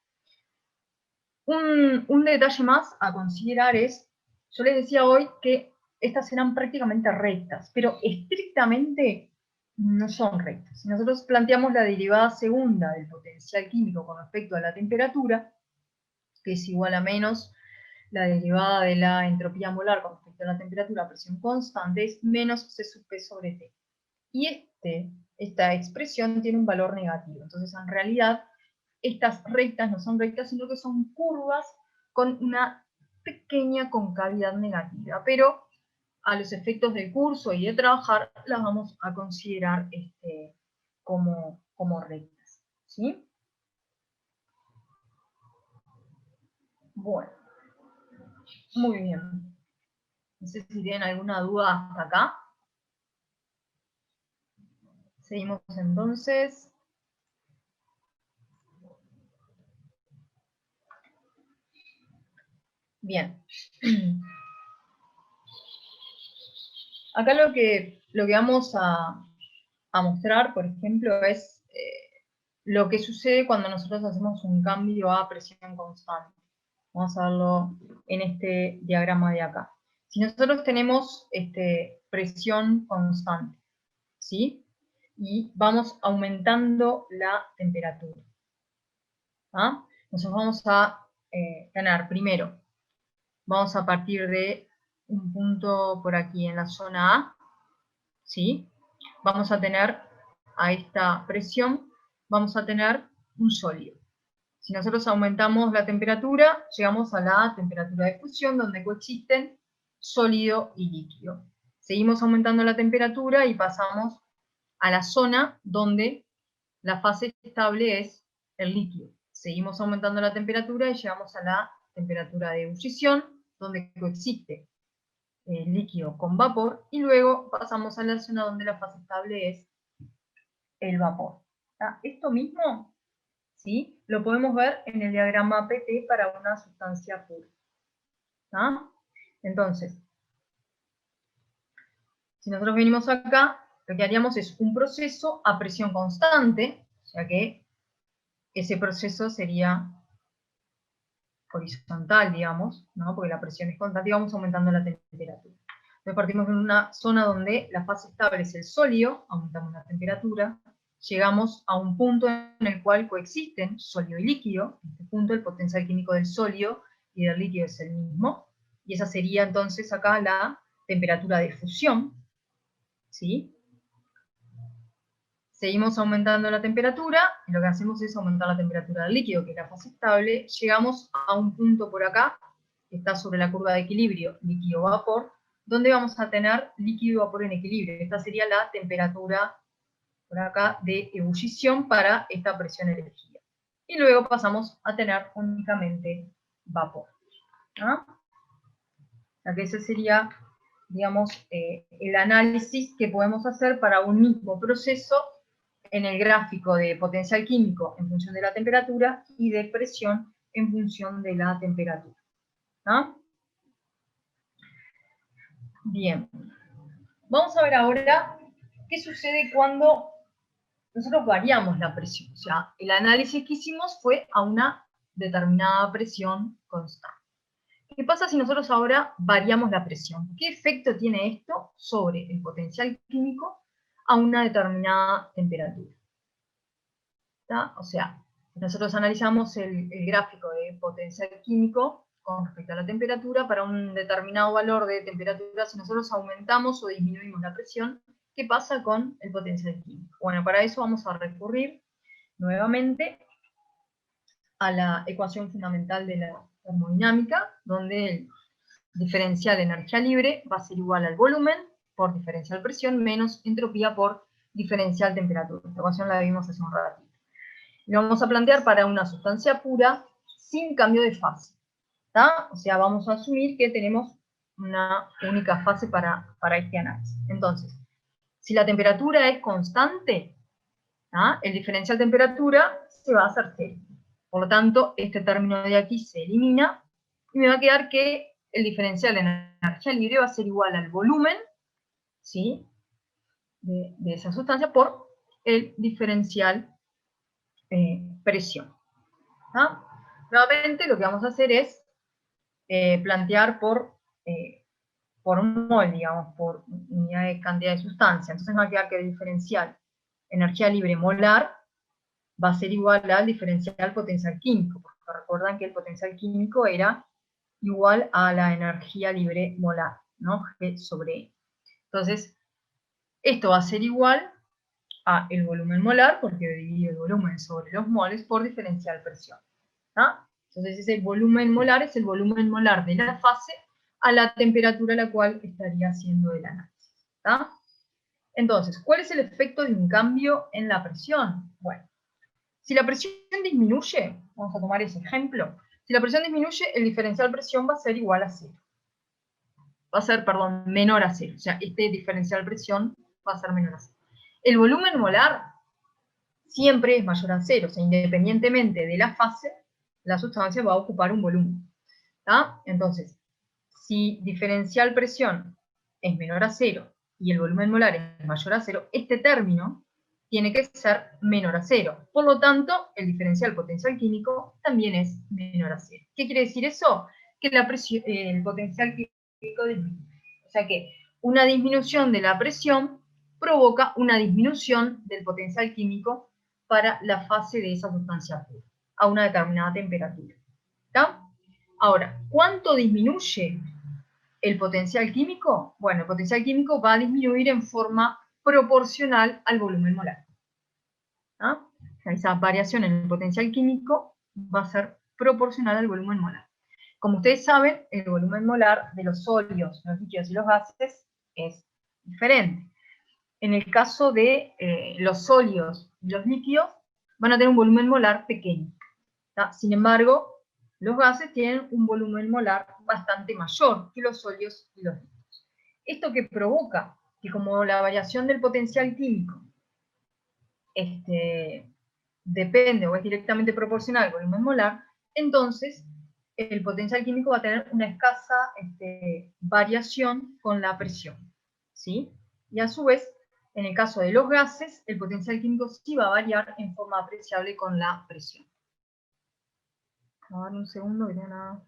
Un detalle más a considerar es, yo les decía hoy que estas eran prácticamente rectas, pero estrictamente no son rectas. Si nosotros planteamos la derivada segunda del potencial químico con respecto a la temperatura, que es igual a menos la derivada de la entropía molar con respecto a la temperatura a presión constante, es menos C sub P sobre T. Y esta expresión tiene un valor negativo. Entonces, en realidad, estas rectas no son rectas, sino que son curvas con una pequeña concavidad negativa. Pero a los efectos del curso y de trabajar, las vamos a considerar como rectas, ¿sí? Bueno, muy bien. No sé si tienen alguna duda hasta acá. Seguimos entonces. Bien. Acá lo que vamos a mostrar, por ejemplo, es lo que sucede cuando nosotros hacemos un cambio a presión constante. Vamos a verlo en este diagrama de acá. Si nosotros tenemos presión constante, ¿sí?, y vamos aumentando la temperatura, ¿ah? Entonces vamos a tener primero, vamos a partir de un punto por aquí en la zona A, ¿sí? Vamos a tener a esta presión, vamos a tener un sólido. Si nosotros aumentamos la temperatura, llegamos a la temperatura de fusión, donde coexisten sólido y líquido. Seguimos aumentando la temperatura y pasamos a la zona donde la fase estable es el líquido. Seguimos aumentando la temperatura y llegamos a la temperatura de ebullición, donde coexiste el líquido con vapor, y luego pasamos a la zona donde la fase estable es el vapor. Esto mismo, ¿sí?, lo podemos ver en el diagrama PT para una sustancia pura. Entonces, si nosotros venimos acá, lo que haríamos es un proceso a presión constante, o sea que ese proceso sería horizontal, digamos, ¿no?, porque la presión es constante y vamos aumentando la temperatura. Entonces partimos en una zona donde la fase estable es el sólido, aumentamos la temperatura, llegamos a un punto en el cual coexisten sólido y líquido. En este punto el potencial químico del sólido y del líquido es el mismo, y esa sería entonces acá la temperatura de fusión, ¿sí? Seguimos aumentando la temperatura, y lo que hacemos es aumentar la temperatura del líquido, que es la fase estable. Llegamos a un punto por acá, que está sobre la curva de equilibrio líquido-vapor, donde vamos a tener líquido y vapor en equilibrio. Esta sería la temperatura por acá de ebullición para esta presión elegida. Y luego pasamos a tener únicamente vapor, ¿no? O sea que ese sería, digamos, el análisis que podemos hacer para un mismo proceso en el gráfico de potencial químico en función de la temperatura y de presión en función de la temperatura, ¿no? Bien. Vamos a ver ahora qué sucede cuando nosotros variamos la presión. O sea, el análisis que hicimos fue a una determinada presión constante. ¿Qué pasa si nosotros ahora variamos la presión? ¿Qué efecto tiene esto sobre el potencial químico a una determinada temperatura? ¿Está? O sea, nosotros analizamos el gráfico de potencial químico con respecto a la temperatura. Para un determinado valor de temperatura, si nosotros aumentamos o disminuimos la presión, ¿qué pasa con el potencial químico? Bueno, para eso vamos a recurrir nuevamente a la ecuación fundamental de la termodinámica, donde el diferencial de energía libre va a ser igual al volumen por diferencial presión menos entropía por diferencial temperatura. Esta ecuación la vimos hace un ratito. Lo vamos a plantear para una sustancia pura sin cambio de fase. ¿Tá? O sea, vamos a asumir que tenemos una única fase para este análisis. Entonces, si la temperatura es constante, ¿tá? El diferencial temperatura se va a hacer cero. Por lo tanto, este término de aquí se elimina y me va a quedar que el diferencial en energía libre va a ser igual al volumen, ¿sí?, de esa sustancia por el diferencial presión. ¿Ah? Nuevamente lo que vamos a hacer es plantear por un mol, digamos, por unidad de cantidad de sustancia. Entonces me va a quedar que el diferencial energía libre molar va a ser igual al diferencial potencial químico, porque recuerdan que el potencial químico era igual a la energía libre molar, ¿no? G sobre E. Entonces, esto va a ser igual a el volumen molar, porque divido el volumen sobre los moles por diferencial presión. ¿Ah? Entonces ese volumen molar es el volumen molar de la fase a la temperatura a la cual estaría haciendo el análisis. ¿Ah? Entonces, ¿cuál es el efecto de un cambio en la presión? Bueno, si la presión disminuye, vamos a tomar ese ejemplo, si la presión disminuye, el diferencial presión va a ser igual a cero. Va a ser, perdón, menor a cero. O sea, este diferencial presión va a ser menor a cero. El volumen molar siempre es mayor a cero. O sea, independientemente de la fase, la sustancia va a ocupar un volumen. ¿Tá? Entonces, si diferencial presión es menor a cero y el volumen molar es mayor a cero, este término tiene que ser menor a cero. Por lo tanto, el diferencial potencial químico también es menor a cero. ¿Qué quiere decir eso? Que el potencial químico disminuye. O sea que una disminución de la presión provoca una disminución del potencial químico para la fase de esa sustancia pura, a una determinada temperatura. ¿Está? Ahora, ¿cuánto disminuye el potencial químico? Bueno, el potencial químico va a disminuir en forma proporcional al volumen molar. ¿Ah? Esa variación en el potencial químico va a ser proporcional al volumen molar. Como ustedes saben, el volumen molar de los sólidos, los líquidos y los gases es diferente. En el caso de los sólidos y los líquidos, van a tener un volumen molar pequeño. ¿Tá? Sin embargo, los gases tienen un volumen molar bastante mayor que los sólidos y los líquidos. ¿Esto que provoca? Que como la variación del potencial químico depende o es directamente proporcional al volumen molar, entonces el potencial químico va a tener una escasa variación con la presión. ¿Sí? Y a su vez, en el caso de los gases, el potencial químico sí va a variar en forma apreciable con la presión. Vamos a dar un segundo, que tengo nada.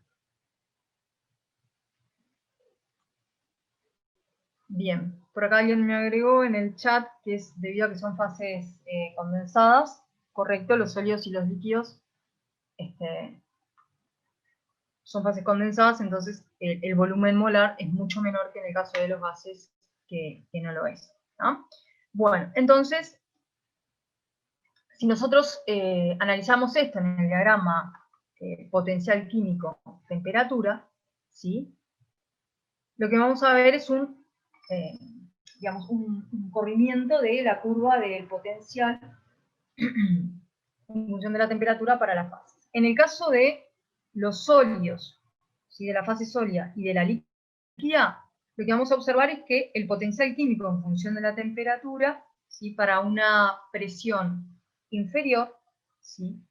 Bien, por acá alguien me agregó en el chat que es debido a que son fases condensadas. Correcto, los sólidos y los líquidos son fases condensadas, entonces el volumen molar es mucho menor que en el caso de los gases que no lo es. ¿No? Bueno, entonces, si nosotros analizamos esto en el diagrama potencial químico temperatura, ¿sí? Lo que vamos a ver es un corrimiento de la curva del potencial en función de la temperatura para las fases. En el caso de los sólidos, ¿sí?, de la fase sólida y de la líquida, lo que vamos a observar es que el potencial químico en función de la temperatura, ¿sí?, para una presión inferior, ¿sí?,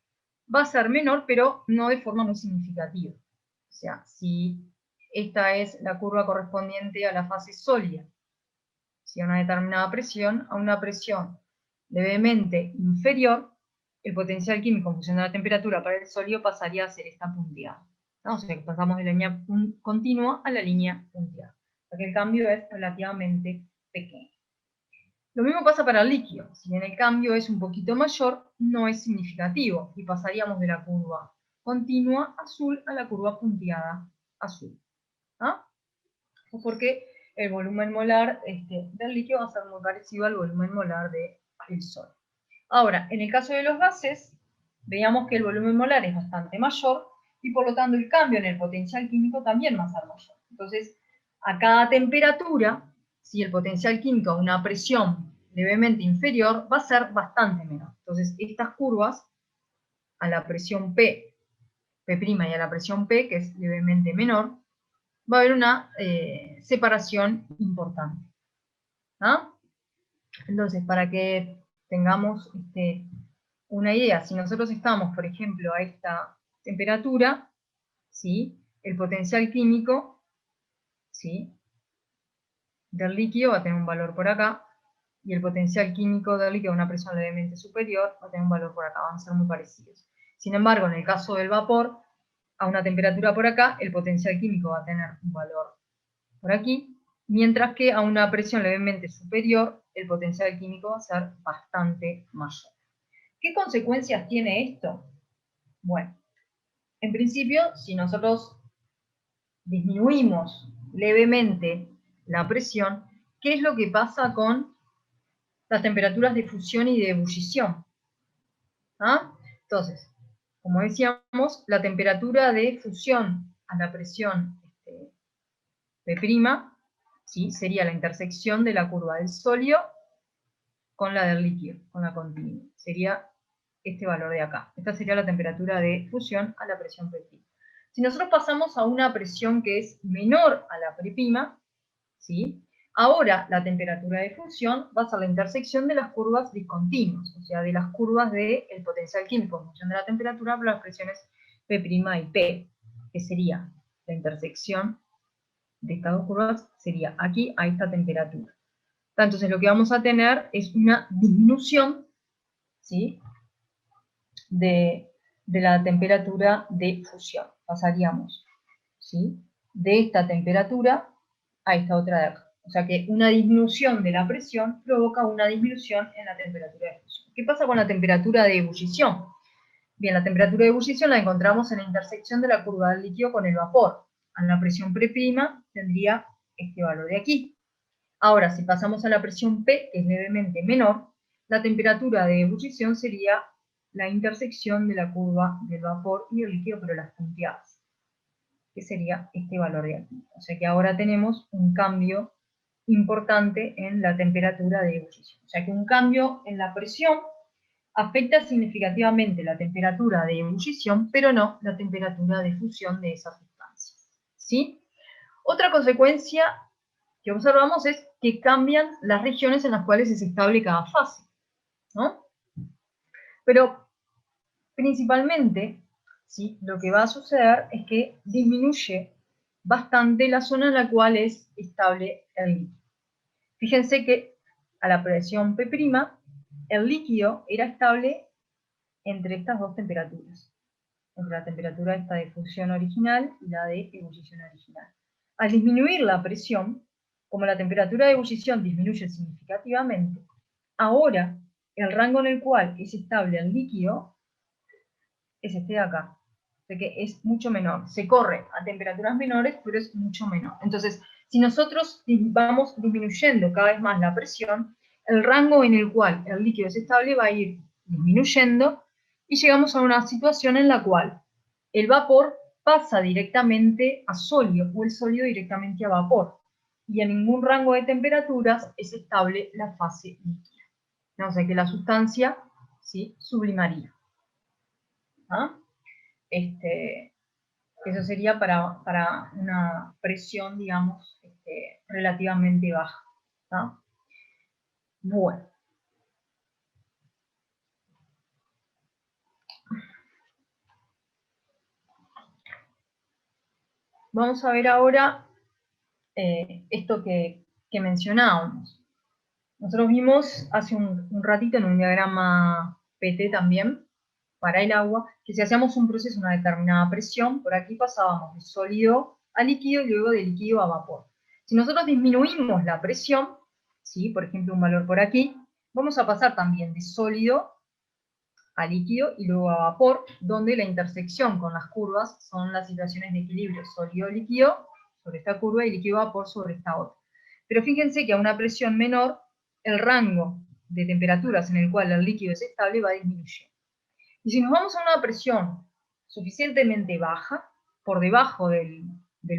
va a ser menor, pero no de forma muy significativa. O sea, si esta es la curva correspondiente a la fase sólida, ¿sí?, a una determinada presión, a una presión levemente inferior, el potencial químico en función de la temperatura para el sólido pasaría a ser esta punteada, ¿no? O sea que pasamos de la línea continua a la línea punteada, porque el cambio es relativamente pequeño. Lo mismo pasa para el líquido. Si bien el cambio es un poquito mayor, no es significativo y pasaríamos de la curva continua azul a la curva punteada azul. ¿Ah? Porque el volumen molar del líquido va a ser muy parecido al volumen molar del Sol. Ahora, en el caso de los gases, veíamos que el volumen molar es bastante mayor y por lo tanto el cambio en el potencial químico también va a ser mayor. Entonces, a cada temperatura, si el potencial químico a una presión levemente inferior, va a ser bastante menor. Entonces, estas curvas, a la presión P' y a la presión P, que es levemente menor, va a haber una separación importante. ¿Ah? Entonces, para que tengamos una idea, si nosotros estamos, por ejemplo, a esta temperatura, ¿sí? El potencial químico, ¿sí?, del líquido va a tener un valor por acá, y el potencial químico del líquido a una presión levemente superior va a tener un valor por acá, van a ser muy parecidos. Sin embargo, en el caso del vapor, a una temperatura por acá, el potencial químico va a tener un valor por aquí, mientras que a una presión levemente superior, el potencial químico va a ser bastante mayor. ¿Qué consecuencias tiene esto? Bueno, en principio, si nosotros disminuimos levemente la presión, ¿qué es lo que pasa con las temperaturas de fusión y de ebullición? ¿Ah? Entonces, como decíamos, la temperatura de fusión a la presión P', ¿sí?, sería la intersección de la curva del sólido con la del líquido, con la continua. Sería este valor de acá. Esta sería la temperatura de fusión a la presión P'. Si nosotros pasamos a una presión que es menor a la P', ¿sí?, ahora la temperatura de fusión va a ser la intersección de las curvas discontinuas, o sea, de las curvas del potencial químico en función de la temperatura por las presiones P' y P, que sería la intersección de estas dos curvas, sería aquí a esta temperatura. Entonces lo que vamos a tener es una disminución, ¿sí?, de la temperatura de fusión. Pasaríamos, ¿sí?, de esta temperatura a esta otra de acá. O sea que una disminución de la presión provoca una disminución en la temperatura de fusión. ¿Qué pasa con la temperatura de ebullición? Bien, la temperatura de ebullición la encontramos en la intersección de la curva del líquido con el vapor. A la presión P' tendría este valor de aquí. Ahora, si pasamos a la presión P, que es levemente menor, la temperatura de ebullición sería la intersección de la curva del vapor y del líquido, pero las punteadas, que sería este valor de aquí. O sea que ahora tenemos un cambio importante en la temperatura de ebullición. O sea que un cambio en la presión afecta significativamente la temperatura de ebullición, pero no la temperatura de fusión de esas sustancias. ¿Sí? Otra consecuencia que observamos es que cambian las regiones en las cuales es estable cada fase, ¿no? Pero principalmente, ¿sí?, lo que va a suceder es que disminuye bastante la zona en la cual es estable el líquido. Fíjense que a la presión P', el líquido era estable entre estas dos temperaturas, entre la temperatura esta de fusión original y la de ebullición original. Al disminuir la presión, como la temperatura de ebullición disminuye significativamente, ahora el rango en el cual es estable el líquido es este de acá, de que es mucho menor. Se corre a temperaturas menores, pero es mucho menor. Entonces, si nosotros vamos disminuyendo cada vez más la presión, el rango en el cual el líquido es estable va a ir disminuyendo y llegamos a una situación en la cual el vapor pasa directamente a sólido o el sólido directamente a vapor. Y en ningún rango de temperaturas es estable la fase líquida. O sea que la sustancia, ¿sí?, sublimaría. ¿Ah? Eso sería para una presión, digamos, relativamente baja. ¿No? Bueno. Vamos a ver ahora esto que mencionábamos. Nosotros vimos hace un ratito en un diagrama PT también, para el agua, que si hacíamos un proceso a una determinada presión, por aquí pasábamos de sólido a líquido y luego de líquido a vapor. Si nosotros disminuimos la presión, ¿sí? Por ejemplo un valor por aquí, vamos a pasar también de sólido a líquido y luego a vapor, donde la intersección con las curvas son las situaciones de equilibrio sólido-líquido sobre esta curva y líquido-vapor sobre esta otra. Pero fíjense que a una presión menor, el rango de temperaturas en el cual el líquido es estable va disminuyendo. Y si nos vamos a una presión suficientemente baja, por debajo del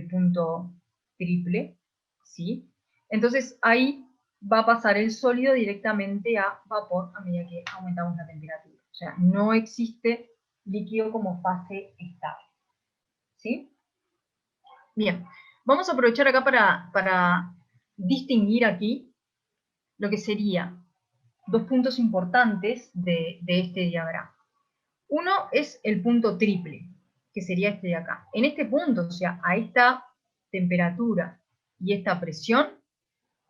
punto triple, ¿sí? Entonces ahí va a pasar el sólido directamente a vapor a medida que aumentamos la temperatura. O sea, no existe líquido como fase estable. ¿Sí? Bien, vamos a aprovechar acá para distinguir aquí lo que sería dos puntos importantes de este diagrama. Uno es el punto triple, que sería este de acá. En este punto, o sea, a esta temperatura y esta presión,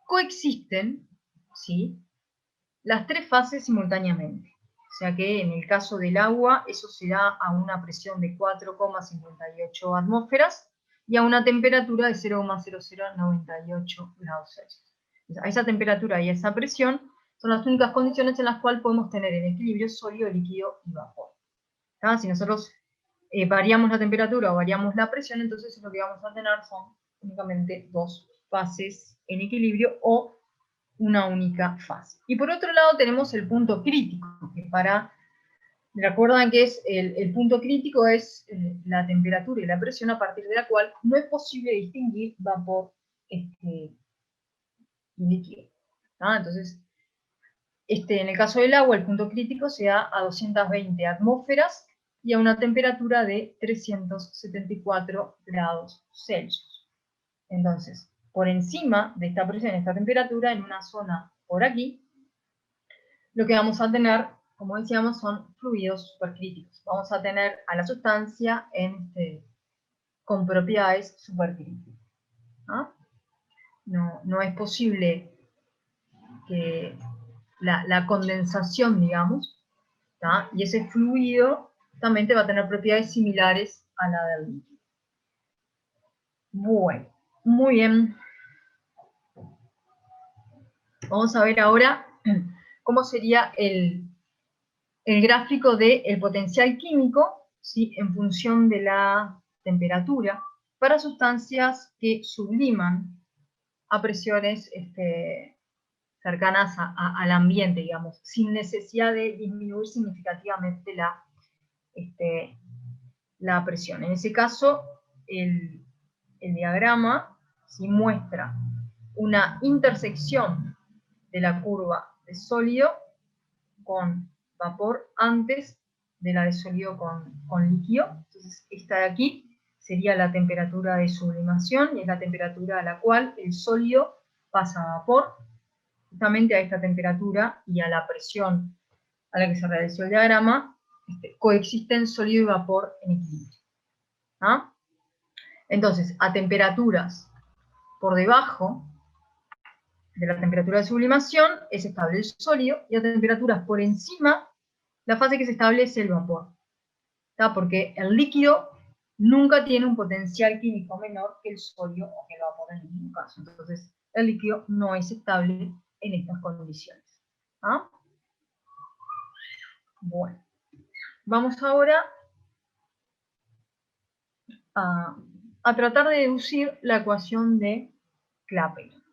coexisten, ¿sí?, las tres fases simultáneamente. O sea que en el caso del agua, eso se da a una presión de 4,58 atmósferas y a una temperatura de 0,0098 grados Celsius. A esa temperatura y a esa presión son las únicas condiciones en las cuales podemos tener en equilibrio sólido, líquido y vapor. Si nosotros variamos la temperatura o variamos la presión, entonces lo que vamos a tener son únicamente dos fases en equilibrio o una única fase. Y por otro lado tenemos el punto crítico, que recuerdan que es el punto crítico es la temperatura y la presión a partir de la cual no es posible distinguir vapor y líquido. Entonces, en el caso del agua, el punto crítico se da a 220 atmósferas y a una temperatura de 374 grados Celsius. Entonces, por encima de esta presión, esta temperatura, en una zona por aquí, lo que vamos a tener, como decíamos, son fluidos supercríticos. Vamos a tener a la sustancia con propiedades supercríticas. No es posible que la condensación, digamos, y ese fluido también va a tener propiedades similares a la del líquido. Bueno, muy bien. Vamos a ver ahora cómo sería el gráfico del potencial químico, ¿sí?, en función de la temperatura para sustancias que subliman a presiones cercanas al ambiente, digamos, sin necesidad de disminuir significativamente la presión. En ese caso, el diagrama sí muestra una intersección de la curva de sólido con vapor antes de la de sólido con líquido. Entonces, esta de aquí sería la temperatura de sublimación y es la temperatura a la cual el sólido pasa a vapor. Justamente a esta temperatura y a la presión a la que se realizó el diagrama, coexisten sólido y vapor en equilibrio. Entonces, a temperaturas por debajo de la temperatura de sublimación es estable el sólido, y a temperaturas por encima, la fase que se establece es el vapor. Porque el líquido nunca tiene un potencial químico menor que el sólido o que el vapor en el mismo caso. Entonces, el líquido no es estable en estas condiciones. Bueno, vamos ahora a tratar de deducir la ecuación de Clapeyron.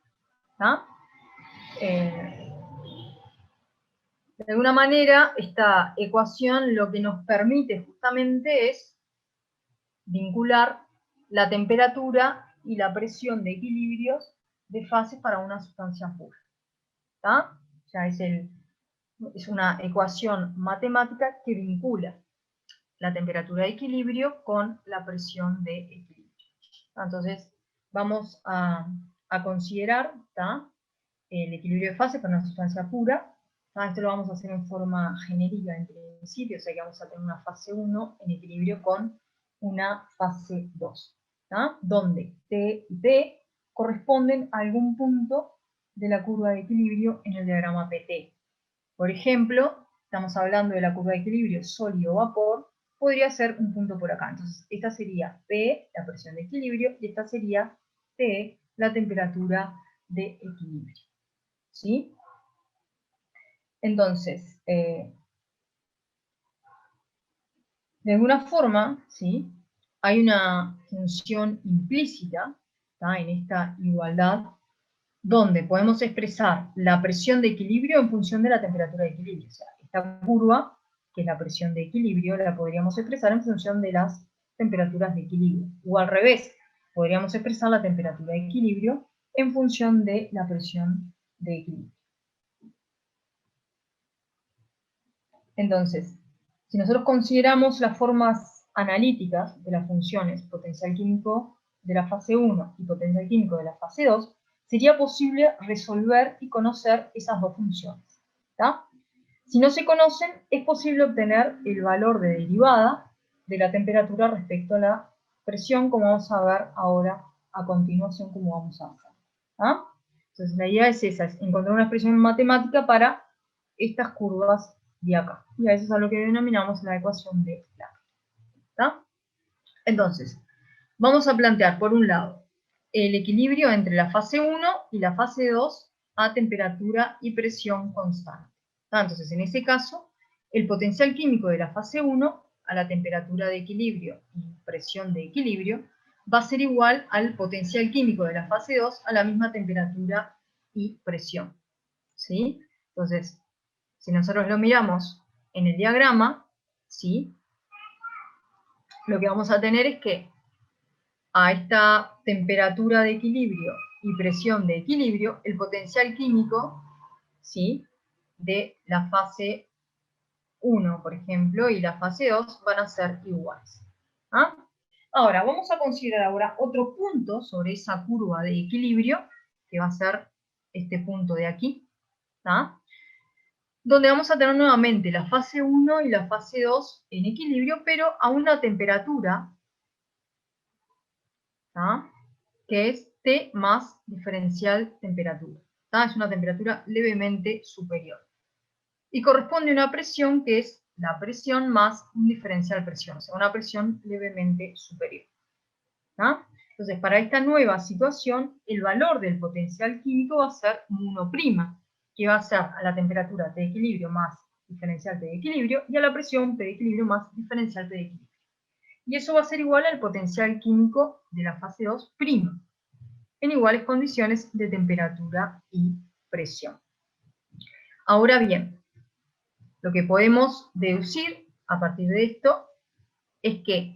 De alguna manera, esta ecuación lo que nos permite justamente es vincular la temperatura y la presión de equilibrios de fases para una sustancia pura. O sea, es una ecuación matemática que vincula la temperatura de equilibrio con la presión de equilibrio. Entonces, vamos a considerar el equilibrio de fases para una sustancia pura. Esto lo vamos a hacer en forma genérica en principio, o sea que vamos a tener una fase 1 en equilibrio con una fase 2, donde T y P corresponden a algún punto de la curva de equilibrio en el diagrama PT. Por ejemplo, estamos hablando de la curva de equilibrio sólido-vapor, podría ser un punto por acá. Entonces, esta sería P, la presión de equilibrio, y esta sería T, la temperatura de equilibrio. ¿Sí? Entonces, de alguna forma, ¿sí?, hay una función implícita, ¿tá?, en esta igualdad, donde podemos expresar la presión de equilibrio en función de la temperatura de equilibrio. O sea, esta curva, que es la presión de equilibrio, la podríamos expresar en función de las temperaturas de equilibrio. O al revés, podríamos expresar la temperatura de equilibrio en función de la presión de equilibrio. Entonces, si nosotros consideramos las formas analíticas de las funciones potencial químico de la fase 1 y potencial químico de la fase 2, sería posible resolver y conocer esas dos funciones. ¿Tá? Si no se conocen, es posible obtener el valor de derivada de la temperatura respecto a la presión, como vamos a ver ahora a continuación cómo vamos a hacer. ¿Tá? Entonces la idea es esa, es encontrar una expresión matemática para estas curvas de acá. Y a eso es a lo que denominamos la ecuación de Planck. Entonces, vamos a plantear por un lado el equilibrio entre la fase 1 y la fase 2 a temperatura y presión constante. Entonces, en ese caso, el potencial químico de la fase 1 a la temperatura de equilibrio y presión de equilibrio va a ser igual al potencial químico de la fase 2 a la misma temperatura y presión. ¿Sí? Entonces, si nosotros lo miramos en el diagrama, ¿sí?, lo que vamos a tener es que a esta temperatura de equilibrio y presión de equilibrio, el potencial químico, ¿sí?, de la fase 1, por ejemplo, y la fase 2 van a ser iguales. ¿Ah? Ahora, vamos a considerar ahora otro punto sobre esa curva de equilibrio, que va a ser este punto de aquí, ¿ah?, donde vamos a tener nuevamente la fase 1 y la fase 2 en equilibrio, pero a una temperatura, ¿tá?, que es T más diferencial temperatura. ¿Tá? Es una temperatura levemente superior. Y corresponde a una presión que es la presión más un diferencial presión, o sea, una presión levemente superior. ¿Tá? Entonces, para esta nueva situación, el valor del potencial químico va a ser 1', que va a ser a la temperatura T de equilibrio más diferencial T de equilibrio, y a la presión P de equilibrio más diferencial P de equilibrio. Y eso va a ser igual al potencial químico de la fase 2', en iguales condiciones de temperatura y presión. Ahora bien, lo que podemos deducir a partir de esto es que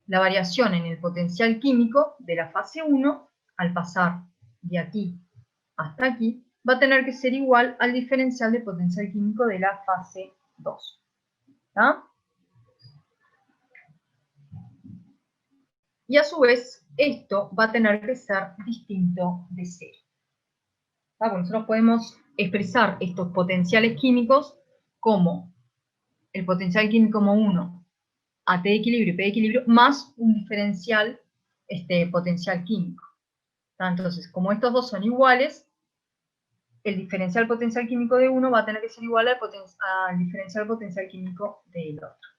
la variación en el potencial químico de la fase 1, al pasar de aquí hasta aquí, va a tener que ser igual al diferencial de potencial químico de la fase 2. ¿Tá? Y a su vez, esto va a tener que ser distinto de 0. ¿Tá? Porque nosotros podemos expresar estos potenciales químicos como el potencial químico como 1 a T de equilibrio y P de equilibrio más un diferencial potencial químico. ¿Tá? Entonces, como estos dos son iguales, el diferencial potencial químico de uno va a tener que ser igual al diferencial potencial químico del otro.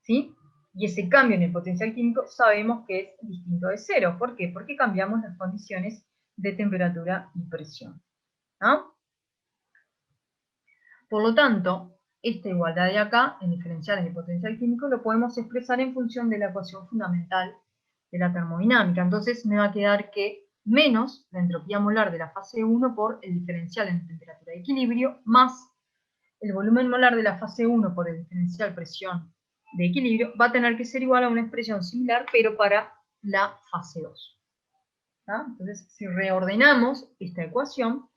¿Sí? Y ese cambio en el potencial químico sabemos que es distinto de 0. ¿Por qué? Porque cambiamos las condiciones de temperatura y presión. ¿Ah? Por lo tanto, esta igualdad de acá, en diferenciales de potencial químico, lo podemos expresar en función de la ecuación fundamental de la termodinámica. Entonces me va a quedar que menos la entropía molar de la fase 1 por el diferencial en temperatura de equilibrio, más el volumen molar de la fase 1 por el diferencial presión de equilibrio, va a tener que ser igual a una expresión similar, pero para la fase 2. ¿Ah? Entonces, si reordenamos esta ecuación,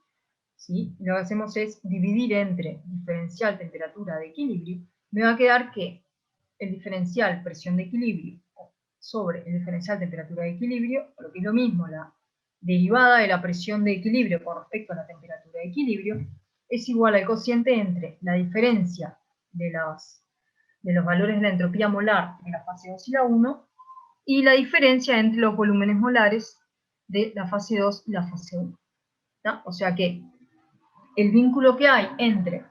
¿sí?, lo que hacemos es dividir entre diferencial temperatura de equilibrio, me va a quedar que el diferencial presión de equilibrio sobre el diferencial temperatura de equilibrio, lo que es lo mismo, la derivada de la presión de equilibrio con respecto a la temperatura de equilibrio, es igual al cociente entre la diferencia de los valores de la entropía molar de la fase 2 y la 1, y la diferencia entre los volúmenes molares de la fase 2 y la fase 1. ¿tá? O sea que el vínculo que hay entre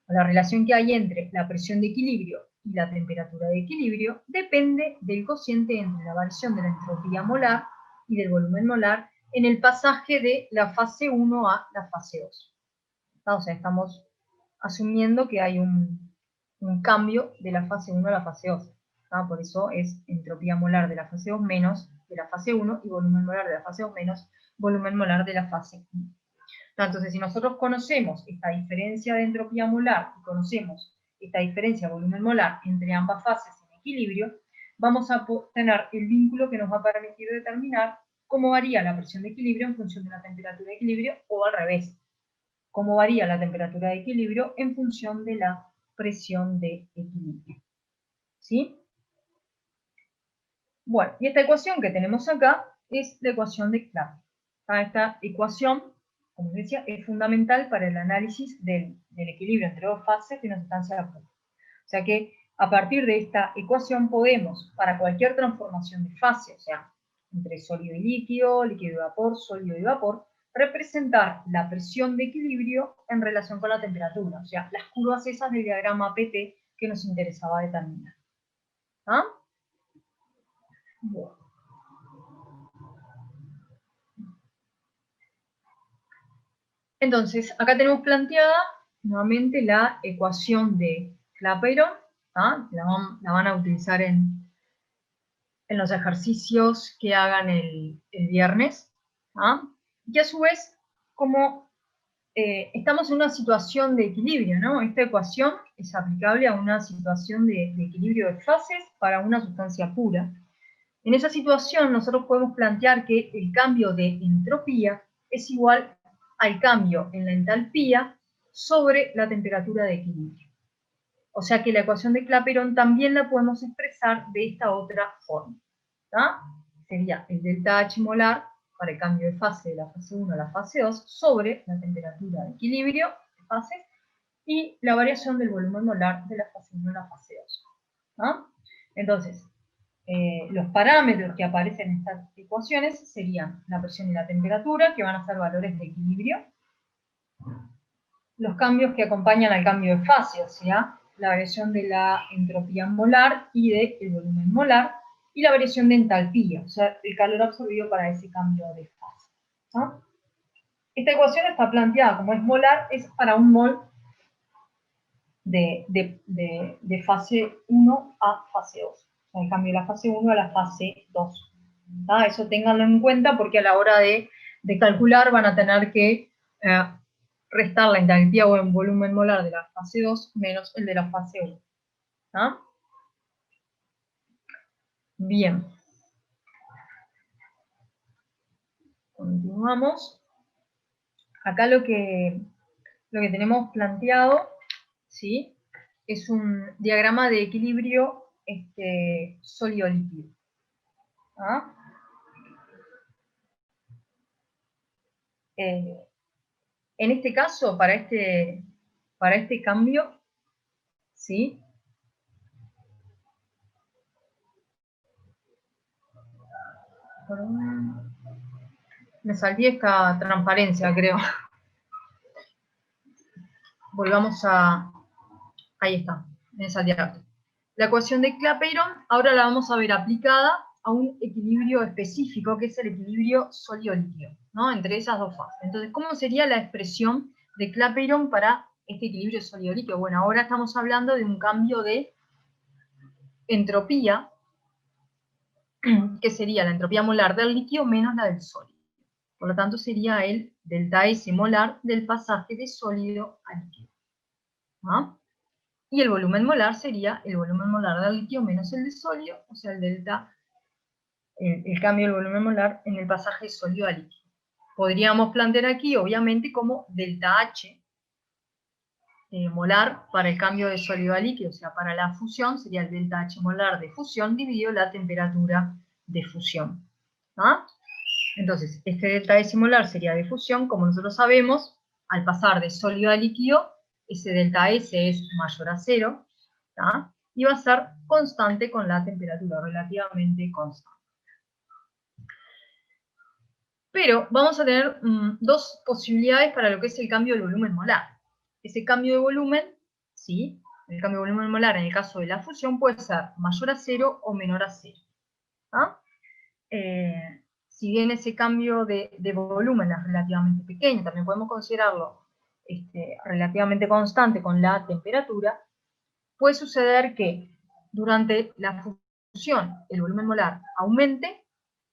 la relación que hay entre la presión de equilibrio y la temperatura de equilibrio depende del cociente entre la variación de la entropía molar y del volumen molar en el pasaje de la fase 1 a la fase 2. O sea, estamos asumiendo que hay un cambio de la fase 1 a la fase 2. Por eso es entropía molar de la fase 2 menos de la fase 1 y volumen molar de la fase 2 menos volumen molar de la fase 1. Entonces, si nosotros conocemos esta diferencia de entropía molar y conocemos esta diferencia de volumen molar entre ambas fases en equilibrio, vamos a tener el vínculo que nos va a permitir determinar cómo varía la presión de equilibrio en función de la temperatura de equilibrio, o al revés, cómo varía la temperatura de equilibrio en función de la presión de equilibrio. ¿Sí? Bueno, y esta ecuación que tenemos acá es la ecuación de Clapeyron. Esta ecuación, como les decía, es fundamental para el análisis del equilibrio entre dos fases de una sustancia pura. O sea que a partir de esta ecuación podemos, para cualquier transformación de fase, o sea, entre sólido y líquido, líquido y vapor, sólido y vapor, representar la presión de equilibrio en relación con la temperatura, o sea, las curvas esas del diagrama PT que nos interesaba determinar. ¿Ah? Bueno. Entonces, acá tenemos planteada nuevamente la ecuación de Clapeyron, la van a utilizar en los ejercicios que hagan el viernes, y a su vez, como estamos en una situación de equilibrio, ¿no? Esta ecuación es aplicable a una situación de equilibrio de fases para una sustancia pura. En esa situación nosotros podemos plantear que el cambio de entropía es igual al cambio en la entalpía sobre la temperatura de equilibrio. O sea que la ecuación de Clapeyron también la podemos expresar de esta otra forma. Sería el delta H molar para el cambio de fase de la fase 1 a la fase 2 sobre la temperatura de equilibrio de fases y la variación del volumen molar de la fase 1 a la fase 2. Entonces, los parámetros que aparecen en estas ecuaciones serían la presión y la temperatura, que van a ser valores de equilibrio, los cambios que acompañan al cambio de fase, o sea, la variación de la entropía molar y del volumen molar, y la variación de entalpía, o sea, el calor absorbido para ese cambio de fase. Esta ecuación está planteada como es molar, es para un mol de fase 1 a fase 2. O sea, el cambio de la fase 1 a la fase 2. Eso ténganlo en cuenta porque a la hora de calcular van a tener que restar la entalpía o el volumen molar de la fase 2 menos el de la fase 1. Bien. Continuamos. Acá lo que tenemos planteado, ¿sí?, es un diagrama de equilibrio sólido-líquido. En este caso, para este cambio, ¿sí?, me salté esta transparencia, creo. Volvamos a... Ahí está, me salté acá. La ecuación de Clapeyron ahora la vamos a ver aplicada a un equilibrio específico, que es el equilibrio sólido-líquido, ¿no?, entre esas dos fases. Entonces, ¿cómo sería la expresión de Clapeyron para este equilibrio sólido-líquido? Bueno, ahora estamos hablando de un cambio de entropía, que sería la entropía molar del líquido menos la del sólido. Por lo tanto, sería el delta S molar del pasaje de sólido a líquido. Y el volumen molar sería el volumen molar del líquido menos el de sólido, o sea, el cambio del volumen molar en el pasaje de sólido a líquido. Podríamos plantear aquí, obviamente, como delta H molar para el cambio de sólido a líquido, o sea, para la fusión sería el delta H molar de fusión dividido la temperatura de fusión. Entonces, este delta S molar sería de fusión, como nosotros sabemos, al pasar de sólido a líquido, ese delta S es mayor a 0, y va a ser constante con la temperatura, relativamente constante. Pero vamos a tener dos posibilidades para lo que es el cambio del volumen molar. Ese cambio de volumen ¿sí? El cambio de volumen molar en el caso de la fusión puede ser mayor a 0 o menor a 0. ¿Ah? Si bien ese cambio de volumen es relativamente pequeño, también podemos considerarlo relativamente constante con la temperatura, puede suceder que durante la fusión el volumen molar aumente,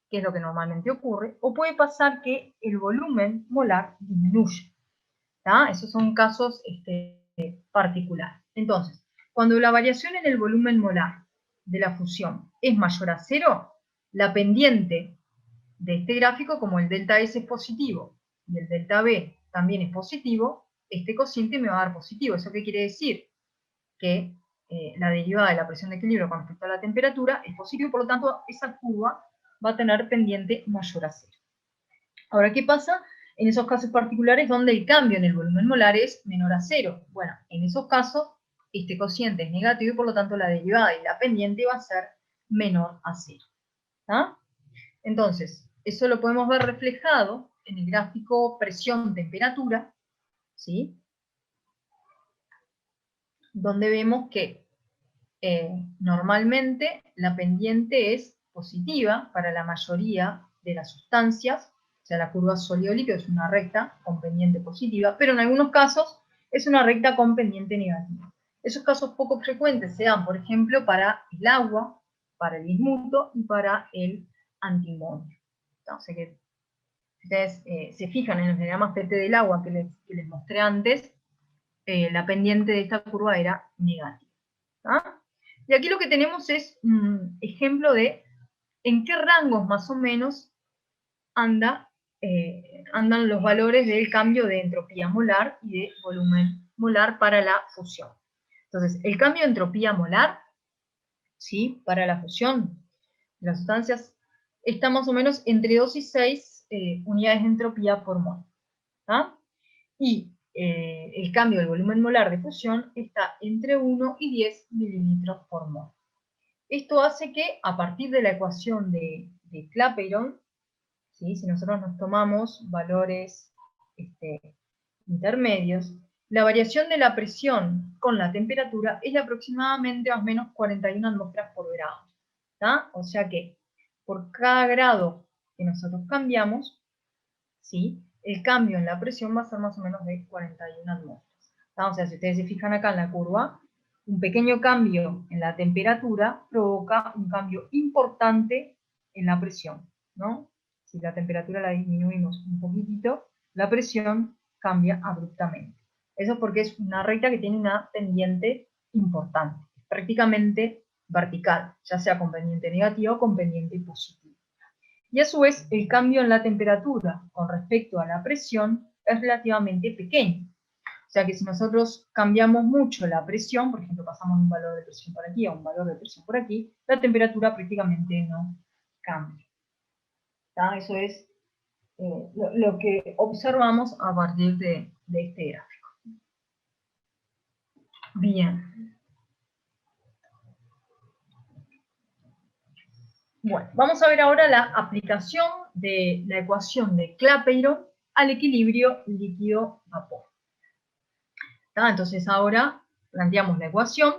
que es lo que normalmente ocurre, o puede pasar que el volumen molar disminuya. ¿Tá? Esos son casos particulares. Entonces, cuando la variación en el volumen molar de la fusión es mayor a 0, la pendiente de este gráfico, como el delta S es positivo y el delta B también es positivo, este cociente me va a dar positivo. ¿Eso qué quiere decir? Que la derivada de la presión de equilibrio con respecto a la temperatura es positivo, por lo tanto esa curva va a tener pendiente mayor a 0. Ahora, ¿qué pasa en esos casos particulares donde el cambio en el volumen molar es menor a 0? Bueno, en esos casos este cociente es negativo y por lo tanto la derivada y la pendiente va a ser menor a 0. ¿Tá? Entonces, eso lo podemos ver reflejado en el gráfico presión-temperatura, ¿sí? Donde vemos que normalmente la pendiente es positiva para la mayoría de las sustancias, o sea, la curva sólido-líquido es una recta con pendiente positiva, pero en algunos casos es una recta con pendiente negativa. Esos casos poco frecuentes se dan, por ejemplo, para el agua, para el bismuto y para el antimonio. Entonces, que si ustedes se fijan en los diagramas PT del agua que les mostré antes, la pendiente de esta curva era negativa. ¿Ah? Y aquí lo que tenemos es un ejemplo de en qué rangos más o menos andan los valores del cambio de entropía molar y de volumen molar para la fusión. Entonces, el cambio de entropía molar, ¿sí? Para la fusión de las sustancias está más o menos entre 2 y 6 unidades de entropía por mol. ¿Ah? Y el cambio del volumen molar de fusión está entre 1 y 10 mililitros por mol. Esto hace que, a partir de la ecuación de Clapeyron, ¿sí? Si nosotros nos tomamos valores intermedios, la variación de la presión con la temperatura es de aproximadamente más o menos 41 atmósferas por grado. ¿Tá? O sea que, por cada grado que nosotros cambiamos, ¿sí? El cambio en la presión va a ser más o menos de 41 atmósferas. ¿Tá? O sea, si ustedes se fijan acá en la curva, un pequeño cambio en la temperatura provoca un cambio importante en la presión, ¿no? Si la temperatura la disminuimos un poquitito, la presión cambia abruptamente. Eso es porque es una recta que tiene una pendiente importante, prácticamente vertical, ya sea con pendiente negativa o con pendiente positiva. Y a su vez, el cambio en la temperatura con respecto a la presión es relativamente pequeño. O sea que si nosotros cambiamos mucho la presión, por ejemplo, pasamos un valor de presión por aquí a un valor de presión por aquí, la temperatura prácticamente no cambia. ¿Tá? Eso es lo que observamos a partir de este gráfico. Bien. Bueno, vamos a ver ahora la aplicación de la ecuación de Clapeyron al equilibrio líquido-vapor. Entonces ahora planteamos la ecuación,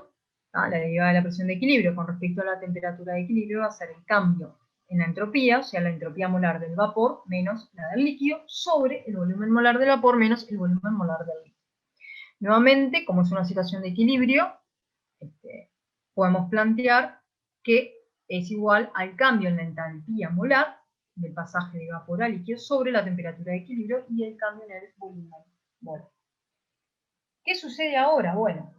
la derivada de la presión de equilibrio con respecto a la temperatura de equilibrio va a ser el cambio en la entropía, o sea, la entropía molar del vapor menos la del líquido, sobre el volumen molar del vapor menos el volumen molar del líquido. Nuevamente, como es una situación de equilibrio, podemos plantear que es igual al cambio en la entalpía molar del pasaje de vapor a líquido sobre la temperatura de equilibrio y el cambio en el volumen molar. ¿Qué sucede ahora? Bueno,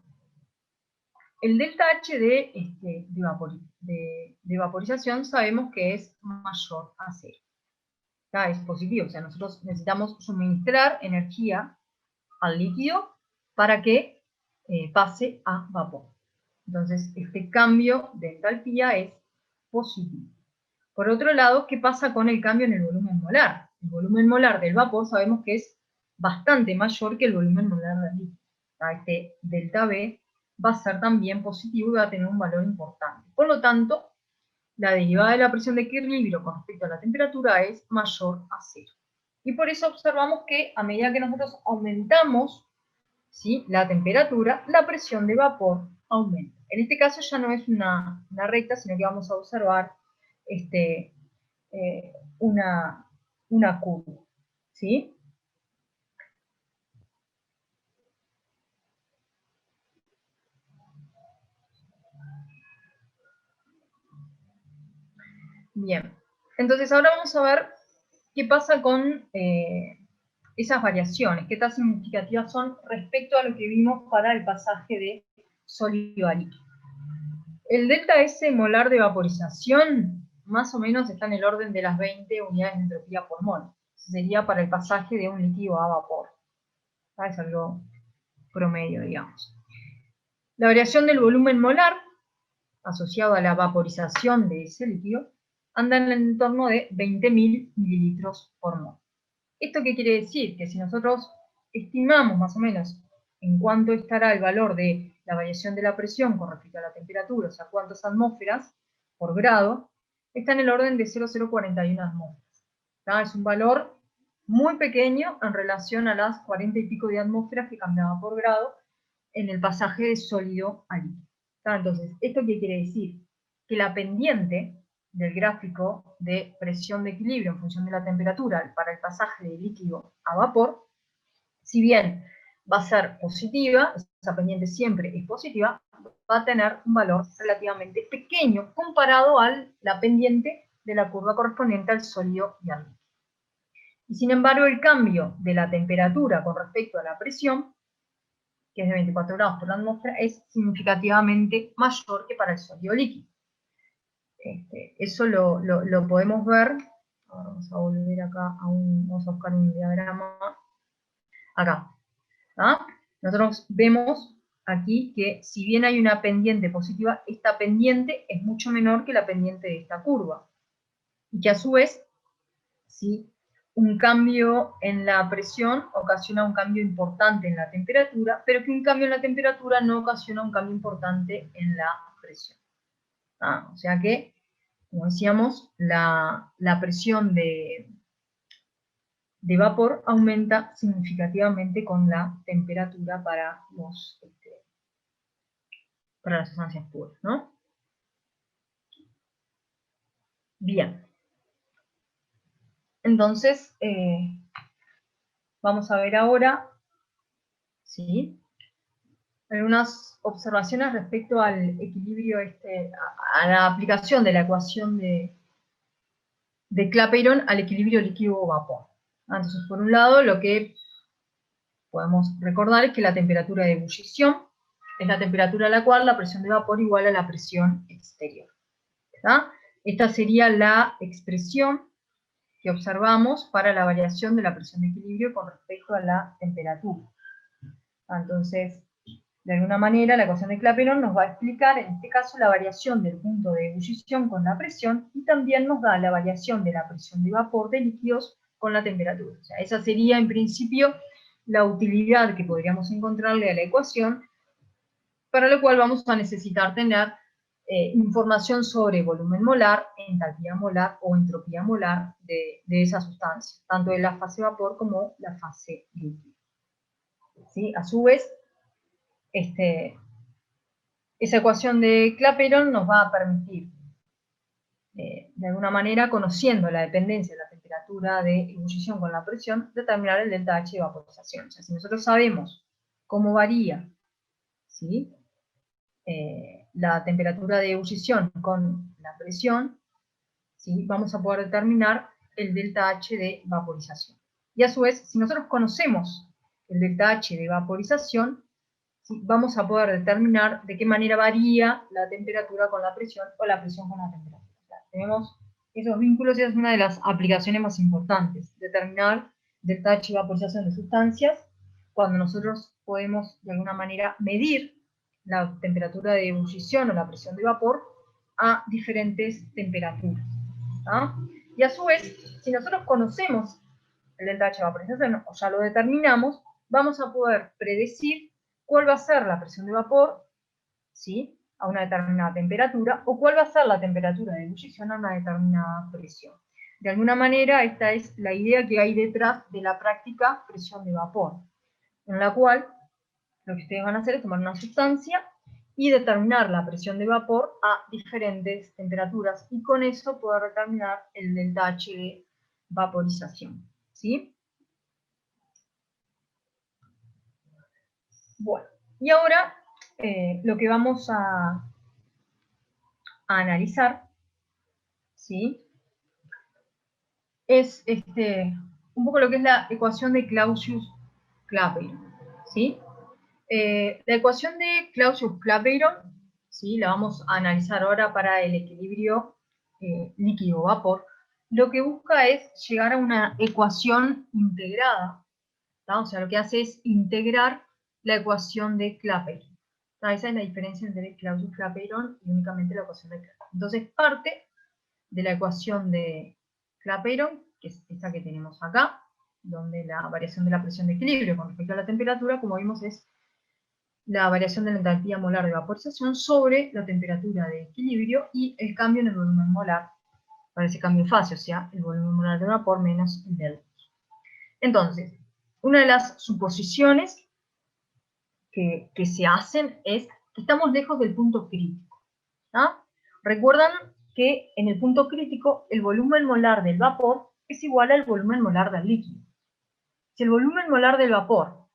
el delta H de vaporización sabemos que es mayor a 0. Acá es positivo, o sea, nosotros necesitamos suministrar energía al líquido para que pase a vapor. Entonces, este cambio de entalpía es positivo. Por otro lado, ¿qué pasa con el cambio en el volumen molar? El volumen molar del vapor sabemos que es bastante mayor que el volumen molar del líquido. Este delta B va a ser también positivo y va a tener un valor importante. Por lo tanto, la derivada de la presión de equilibrio con respecto a la temperatura es mayor a 0. Y por eso observamos que a medida que nosotros aumentamos, ¿sí? La temperatura, la presión de vapor aumenta. En este caso ya no es una recta, sino que vamos a observar una curva, ¿sí? Bien, entonces ahora vamos a ver qué pasa con esas variaciones, qué tan significativas son respecto a lo que vimos para el pasaje de sólido a líquido. El delta S molar de vaporización más o menos está en el orden de las 20 unidades de entropía por mol. Sería para el pasaje de un líquido a vapor. Es algo promedio, digamos. La variación del volumen molar asociado a la vaporización de ese líquido anda en el entorno de 20.000 mililitros por mol. ¿Esto qué quiere decir? Que si nosotros estimamos más o menos en cuánto estará el valor de la variación de la presión con respecto a la temperatura, o sea, cuántas atmósferas por grado, está en el orden de 0,041 atmósferas. ¿Tá? Es un valor muy pequeño en relación a las 40 y pico de atmósferas que cambiaba por grado en el pasaje de sólido a líquido. Entonces, ¿esto qué quiere decir? Que la pendiente del gráfico de presión de equilibrio en función de la temperatura para el pasaje de líquido a vapor, si bien va a ser positiva, esa pendiente siempre es positiva, va a tener un valor relativamente pequeño comparado a la pendiente de la curva correspondiente al sólido y al líquido. Y sin embargo, el cambio de la temperatura con respecto a la presión, que es de 24 grados por la atmósfera, es significativamente mayor que para el sólido líquido. Eso lo podemos ver. Ahora vamos a volver acá, vamos a buscar un diagrama. Acá. ¿Ah? Nosotros vemos aquí que si bien hay una pendiente positiva, esta pendiente es mucho menor que la pendiente de esta curva. Y que a su vez, ¿sí? Un cambio en la presión ocasiona un cambio importante en la temperatura, pero que un cambio en la temperatura no ocasiona un cambio importante en la presión. O sea que, como decíamos, la presión de vapor aumenta significativamente con la temperatura para las sustancias puras, ¿no? Bien. Entonces, vamos a ver ahora, ¿sí? Algunas observaciones respecto al equilibrio, a la aplicación de la ecuación de Clapeyron al equilibrio líquido-vapor. Entonces, por un lado, lo que podemos recordar es que la temperatura de ebullición es la temperatura a la cual la presión de vapor iguala a la presión exterior. ¿Verdad? Esta sería la expresión que observamos para la variación de la presión de equilibrio con respecto a la temperatura. Entonces, de alguna manera, la ecuación de Clapeyron nos va a explicar, en este caso, la variación del punto de ebullición con la presión, y también nos da la variación de la presión de vapor de líquidos con la temperatura. O sea, esa sería, en principio, la utilidad que podríamos encontrarle a la ecuación, para lo cual vamos a necesitar tener información sobre volumen molar, entalpía molar o entropía molar de esa sustancia, tanto de la fase vapor como la fase líquida. ¿Sí? A su vez, esa ecuación de Clapeyron nos va a permitir, de alguna manera, conociendo la dependencia de la temperatura de ebullición con la presión, determinar el delta H de vaporización. O sea, si nosotros sabemos cómo varía, ¿sí? La temperatura de ebullición con la presión, ¿sí? Vamos a poder determinar el delta H de vaporización. Y a su vez, si nosotros conocemos el delta H de vaporización, ¿sí? Vamos a poder determinar de qué manera varía la temperatura con la presión o la presión con la temperatura. O sea, tenemos esos vínculos y es una de las aplicaciones más importantes, determinar delta H de vaporización de sustancias cuando nosotros podemos de alguna manera medir la temperatura de ebullición o la presión de vapor a diferentes temperaturas. Y a su vez, si nosotros conocemos el delta H de vaporización o ya lo determinamos, vamos a poder predecir cuál va a ser la presión de vapor, ¿sí? A una determinada temperatura, o cuál va a ser la temperatura de ebullición a una determinada presión. De alguna manera, esta es la idea que hay detrás de la práctica presión de vapor, en la cual lo que ustedes van a hacer es tomar una sustancia y determinar la presión de vapor a diferentes temperaturas, y con eso poder determinar el delta H de vaporización, ¿sí? Bueno, y ahora lo que vamos a analizar, ¿sí? Es un poco lo que es la ecuación de Clausius-Clapeyron, ¿sí? La ecuación de Clausius-Clapeyron, ¿sí? La vamos a analizar ahora para el equilibrio líquido-vapor. Lo que busca es llegar a una ecuación integrada, ¿tá? O sea, lo que hace es integrar la ecuación de Clapeyron. ¿Tá? Esa es la diferencia entre Clausius-Clapeyron y únicamente la ecuación de Clapeyron. Entonces, parte de la ecuación de Clapeyron, que es esta que tenemos acá, donde la variación de la presión de equilibrio con respecto a la temperatura, como vimos, es la variación de la entalpía molar de vaporización sobre la temperatura de equilibrio y el cambio en el volumen molar para ese cambio en fase, o sea, el volumen molar de vapor menos el del. Entonces, una de las suposiciones que se hacen es que estamos lejos del punto crítico. ¿Ah? Recuerdan que en el punto crítico el volumen molar del vapor es igual al volumen molar del líquido. Si el volumen molar del vapor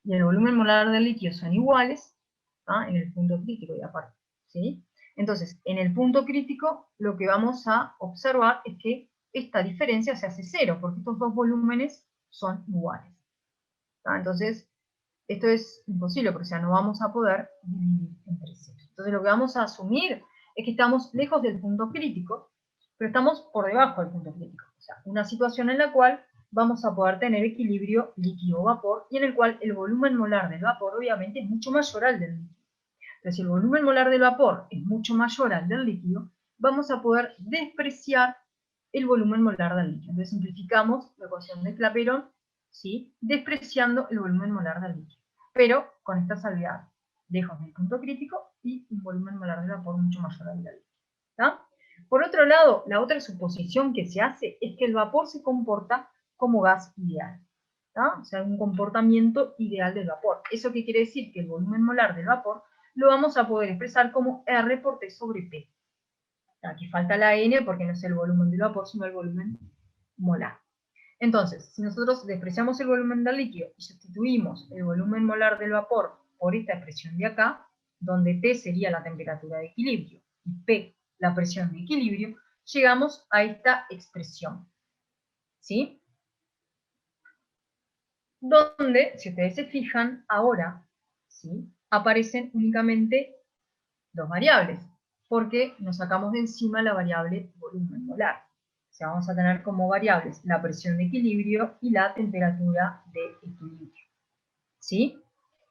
y el volumen molar del líquido son iguales, ¿ah? En el punto crítico y aparte, ¿sí? Entonces, en el punto crítico lo que vamos a observar es que esta diferencia se hace cero, porque estos dos volúmenes son iguales. ¿Ah? Entonces, esto es imposible, porque o sea, no vamos a poder dividir entre cero. Entonces, lo que vamos a asumir es que estamos lejos del punto crítico, pero estamos por debajo del punto crítico. O sea, una situación en la cual vamos a poder tener equilibrio líquido-vapor, y en el cual el volumen molar del vapor obviamente es mucho mayor al del líquido. Entonces, si el volumen molar del vapor es mucho mayor al del líquido, vamos a poder despreciar el volumen molar del líquido. Entonces simplificamos la ecuación de Clapeyron, ¿sí? Despreciando el volumen molar del líquido, pero con esta salvedad, lejos del punto crítico y un volumen molar del vapor mucho mayor al del líquido. ¿Tá? Por otro lado, la otra suposición que se hace es que el vapor se comporta como gas ideal. ¿Tá? O sea, un comportamiento ideal del vapor. ¿Eso qué quiere decir? Que el volumen molar del vapor lo vamos a poder expresar como R por T sobre P. Aquí falta la N porque no es el volumen del vapor, sino el volumen molar. Entonces, si nosotros despreciamos el volumen del líquido y sustituimos el volumen molar del vapor por esta expresión de acá, donde T sería la temperatura de equilibrio y P la presión de equilibrio, llegamos a esta expresión, ¿sí? Donde, si ustedes se fijan, ahora, ¿sí?, aparecen únicamente dos variables, porque nos sacamos de encima la variable volumen molar. O sea, vamos a tener como variables la presión de equilibrio y la temperatura de equilibrio, ¿sí?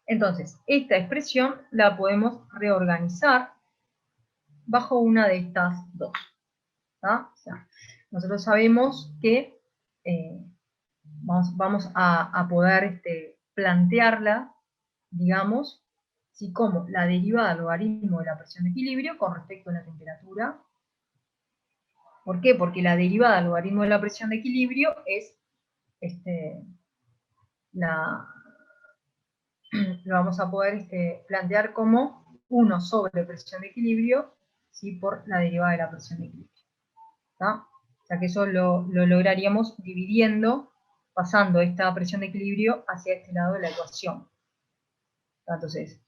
Entonces, esta expresión la podemos reorganizar bajo una de estas dos, ¿tá? O sea, nosotros sabemos que vamos a poder plantearla, digamos, ¿sí?, como la derivada del logaritmo de la presión de equilibrio con respecto a la temperatura. ¿Por qué? Porque la derivada del logaritmo de la presión de equilibrio es lo vamos a poder plantear como 1 sobre presión de equilibrio, ¿sí?, por la derivada de la presión de equilibrio. ¿Tá? O sea que eso lo lograríamos dividiendo, pasando esta presión de equilibrio hacia este lado de la ecuación. Entonces,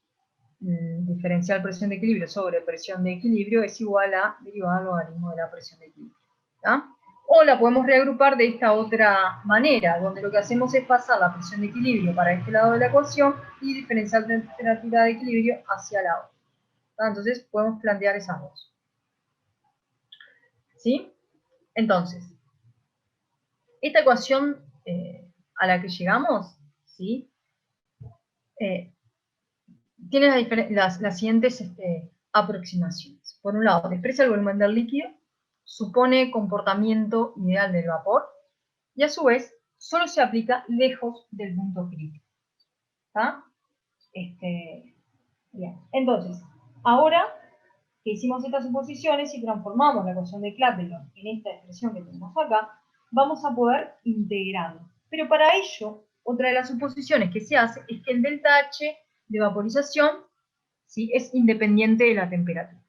diferencial presión de equilibrio sobre presión de equilibrio es igual a derivada del logaritmo de la presión de equilibrio. ¿Tá? O la podemos reagrupar de esta otra manera, donde lo que hacemos es pasar la presión de equilibrio para este lado de la ecuación y diferencial de temperatura de equilibrio hacia la otra. ¿Tá? Entonces podemos plantear esas dos. ¿Sí? Entonces, esta ecuación a la que llegamos, ¿sí?, tiene las siguientes aproximaciones. Por un lado, desprecia el volumen del líquido, supone comportamiento ideal del vapor, y a su vez, solo se aplica lejos del punto crítico. ¿Tá? Bien. Entonces, ahora que hicimos estas suposiciones y transformamos la ecuación de Clapeyron en esta expresión que tenemos acá, vamos a poder integrarlo. Pero para ello, otra de las suposiciones que se hace es que el delta H de vaporización, ¿sí?, es independiente de la temperatura.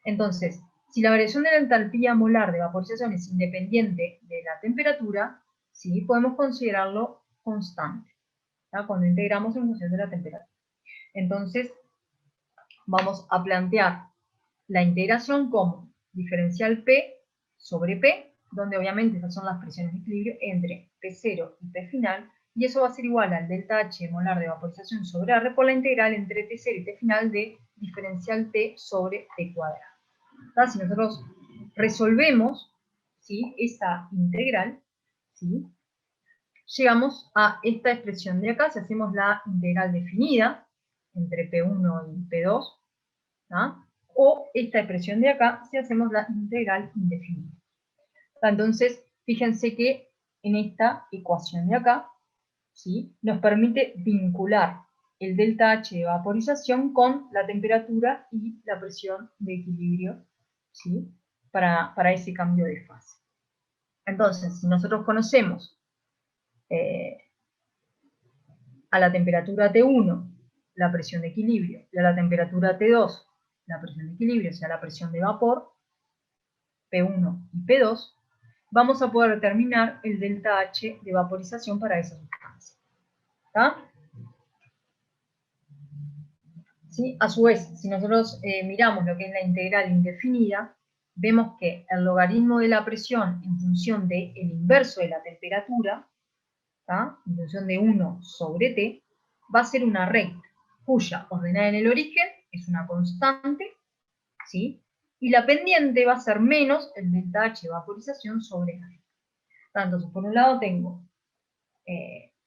Entonces, si la variación de la entalpía molar de vaporización es independiente de la temperatura, ¿sí?, podemos considerarlo constante, ¿tá?, cuando integramos en función de la temperatura. Entonces, vamos a plantear la integración como diferencial P sobre P, donde obviamente esas son las presiones de equilibrio entre P0 y P final, y eso va a ser igual al delta H molar de vaporización sobre R por la integral entre T0 y T final de diferencial T sobre T cuadrado. Si nosotros resolvemos, ¿sí?, esa integral, ¿sí?, llegamos a esta expresión de acá. Si hacemos la integral definida entre P1 y P2, ¿tá?, o esta expresión de acá si hacemos la integral indefinida. Entonces, fíjense que en esta ecuación de acá, ¿sí?, nos permite vincular el delta H de vaporización con la temperatura y la presión de equilibrio, ¿sí?, para ese cambio de fase. Entonces, si nosotros conocemos a la temperatura T1 la presión de equilibrio y a la temperatura T2 la presión de equilibrio, o sea, la presión de vapor, P1 y P2, vamos a poder determinar el delta H de vaporización para esa sustancia. ¿Está? ¿Sí? A su vez, si nosotros miramos lo que es la integral indefinida, vemos que el logaritmo de la presión en función del inverso de la temperatura, ¿tá?, en función de 1 sobre T, va a ser una recta, cuya ordenada en el origen es una constante, ¿sí?, y la pendiente va a ser menos el delta H de vaporización sobre R. Entonces, por un lado tengo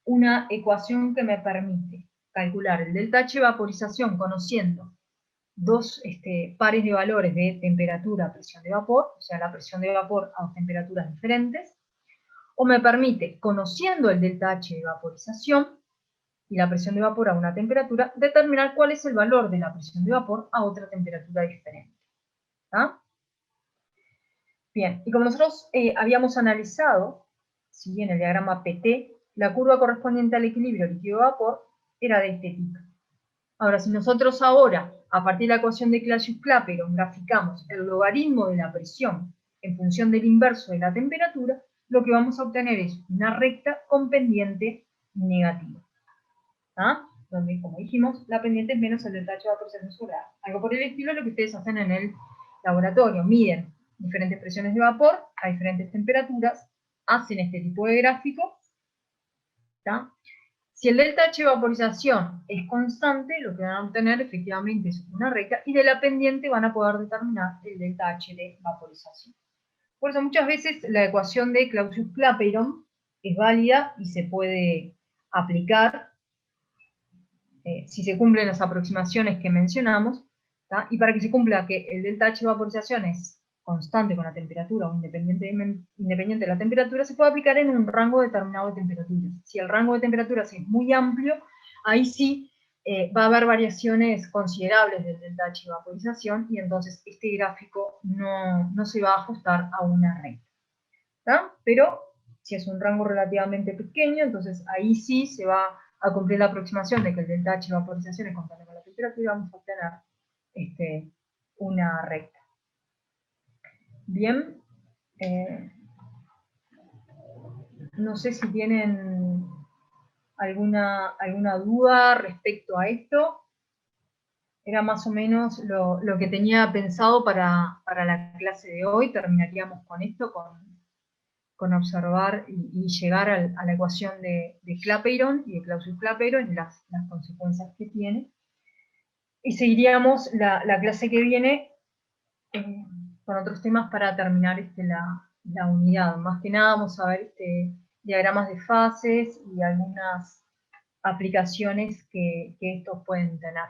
una ecuación que me permite calcular el delta H de vaporización conociendo dos pares de valores de temperatura, presión de vapor, o sea, la presión de vapor a dos temperaturas diferentes, o me permite, conociendo el delta H de vaporización y la presión de vapor a una temperatura, determinar cuál es el valor de la presión de vapor a otra temperatura diferente. ¿Ah? Bien, y como nosotros habíamos analizado, ¿sí?, en el diagrama PT, la curva correspondiente al equilibrio líquido-vapor era de este tipo. Ahora, si nosotros ahora, a partir de la ecuación de Clausius-Clapeyron, graficamos el logaritmo de la presión en función del inverso de la temperatura, lo que vamos a obtener es una recta con pendiente negativa. ¿Ah? Donde, como dijimos, la pendiente es menos el delta H de vaporización sobre A. Algo por el estilo es lo que ustedes hacen en el laboratorio. Miden diferentes presiones de vapor a diferentes temperaturas, hacen este tipo de gráfico, ¿tá? Si el delta H de vaporización es constante, lo que van a obtener efectivamente es una recta, y de la pendiente van a poder determinar el delta H de vaporización. Por eso muchas veces la ecuación de Clausius-Clapeyron es válida y se puede aplicar si se cumplen las aproximaciones que mencionamos, ¿tá?, y para que se cumpla que el delta H de vaporización es constante con la temperatura o independiente de la temperatura, se puede aplicar en un rango determinado de temperaturas. Si el rango de temperaturas es muy amplio, ahí sí va a haber variaciones considerables del delta H de vaporización, y entonces este gráfico no se va a ajustar a una recta, ¿tá? Pero si es un rango relativamente pequeño, entonces ahí sí se va a cumplir la aproximación de que el delta H de vaporización es constante con la temperatura, y vamos a obtener una recta. Bien, no sé si tienen alguna duda respecto a esto. Era más o menos lo que tenía pensado para la clase de hoy. Terminaríamos con esto, con observar y llegar a la ecuación de Clapeyron y de Clausius-Clapeyron y las consecuencias que tiene. Y seguiríamos la clase que viene con otros temas para terminar la unidad. Más que nada vamos a ver diagramas de fases y algunas aplicaciones que estos pueden tener.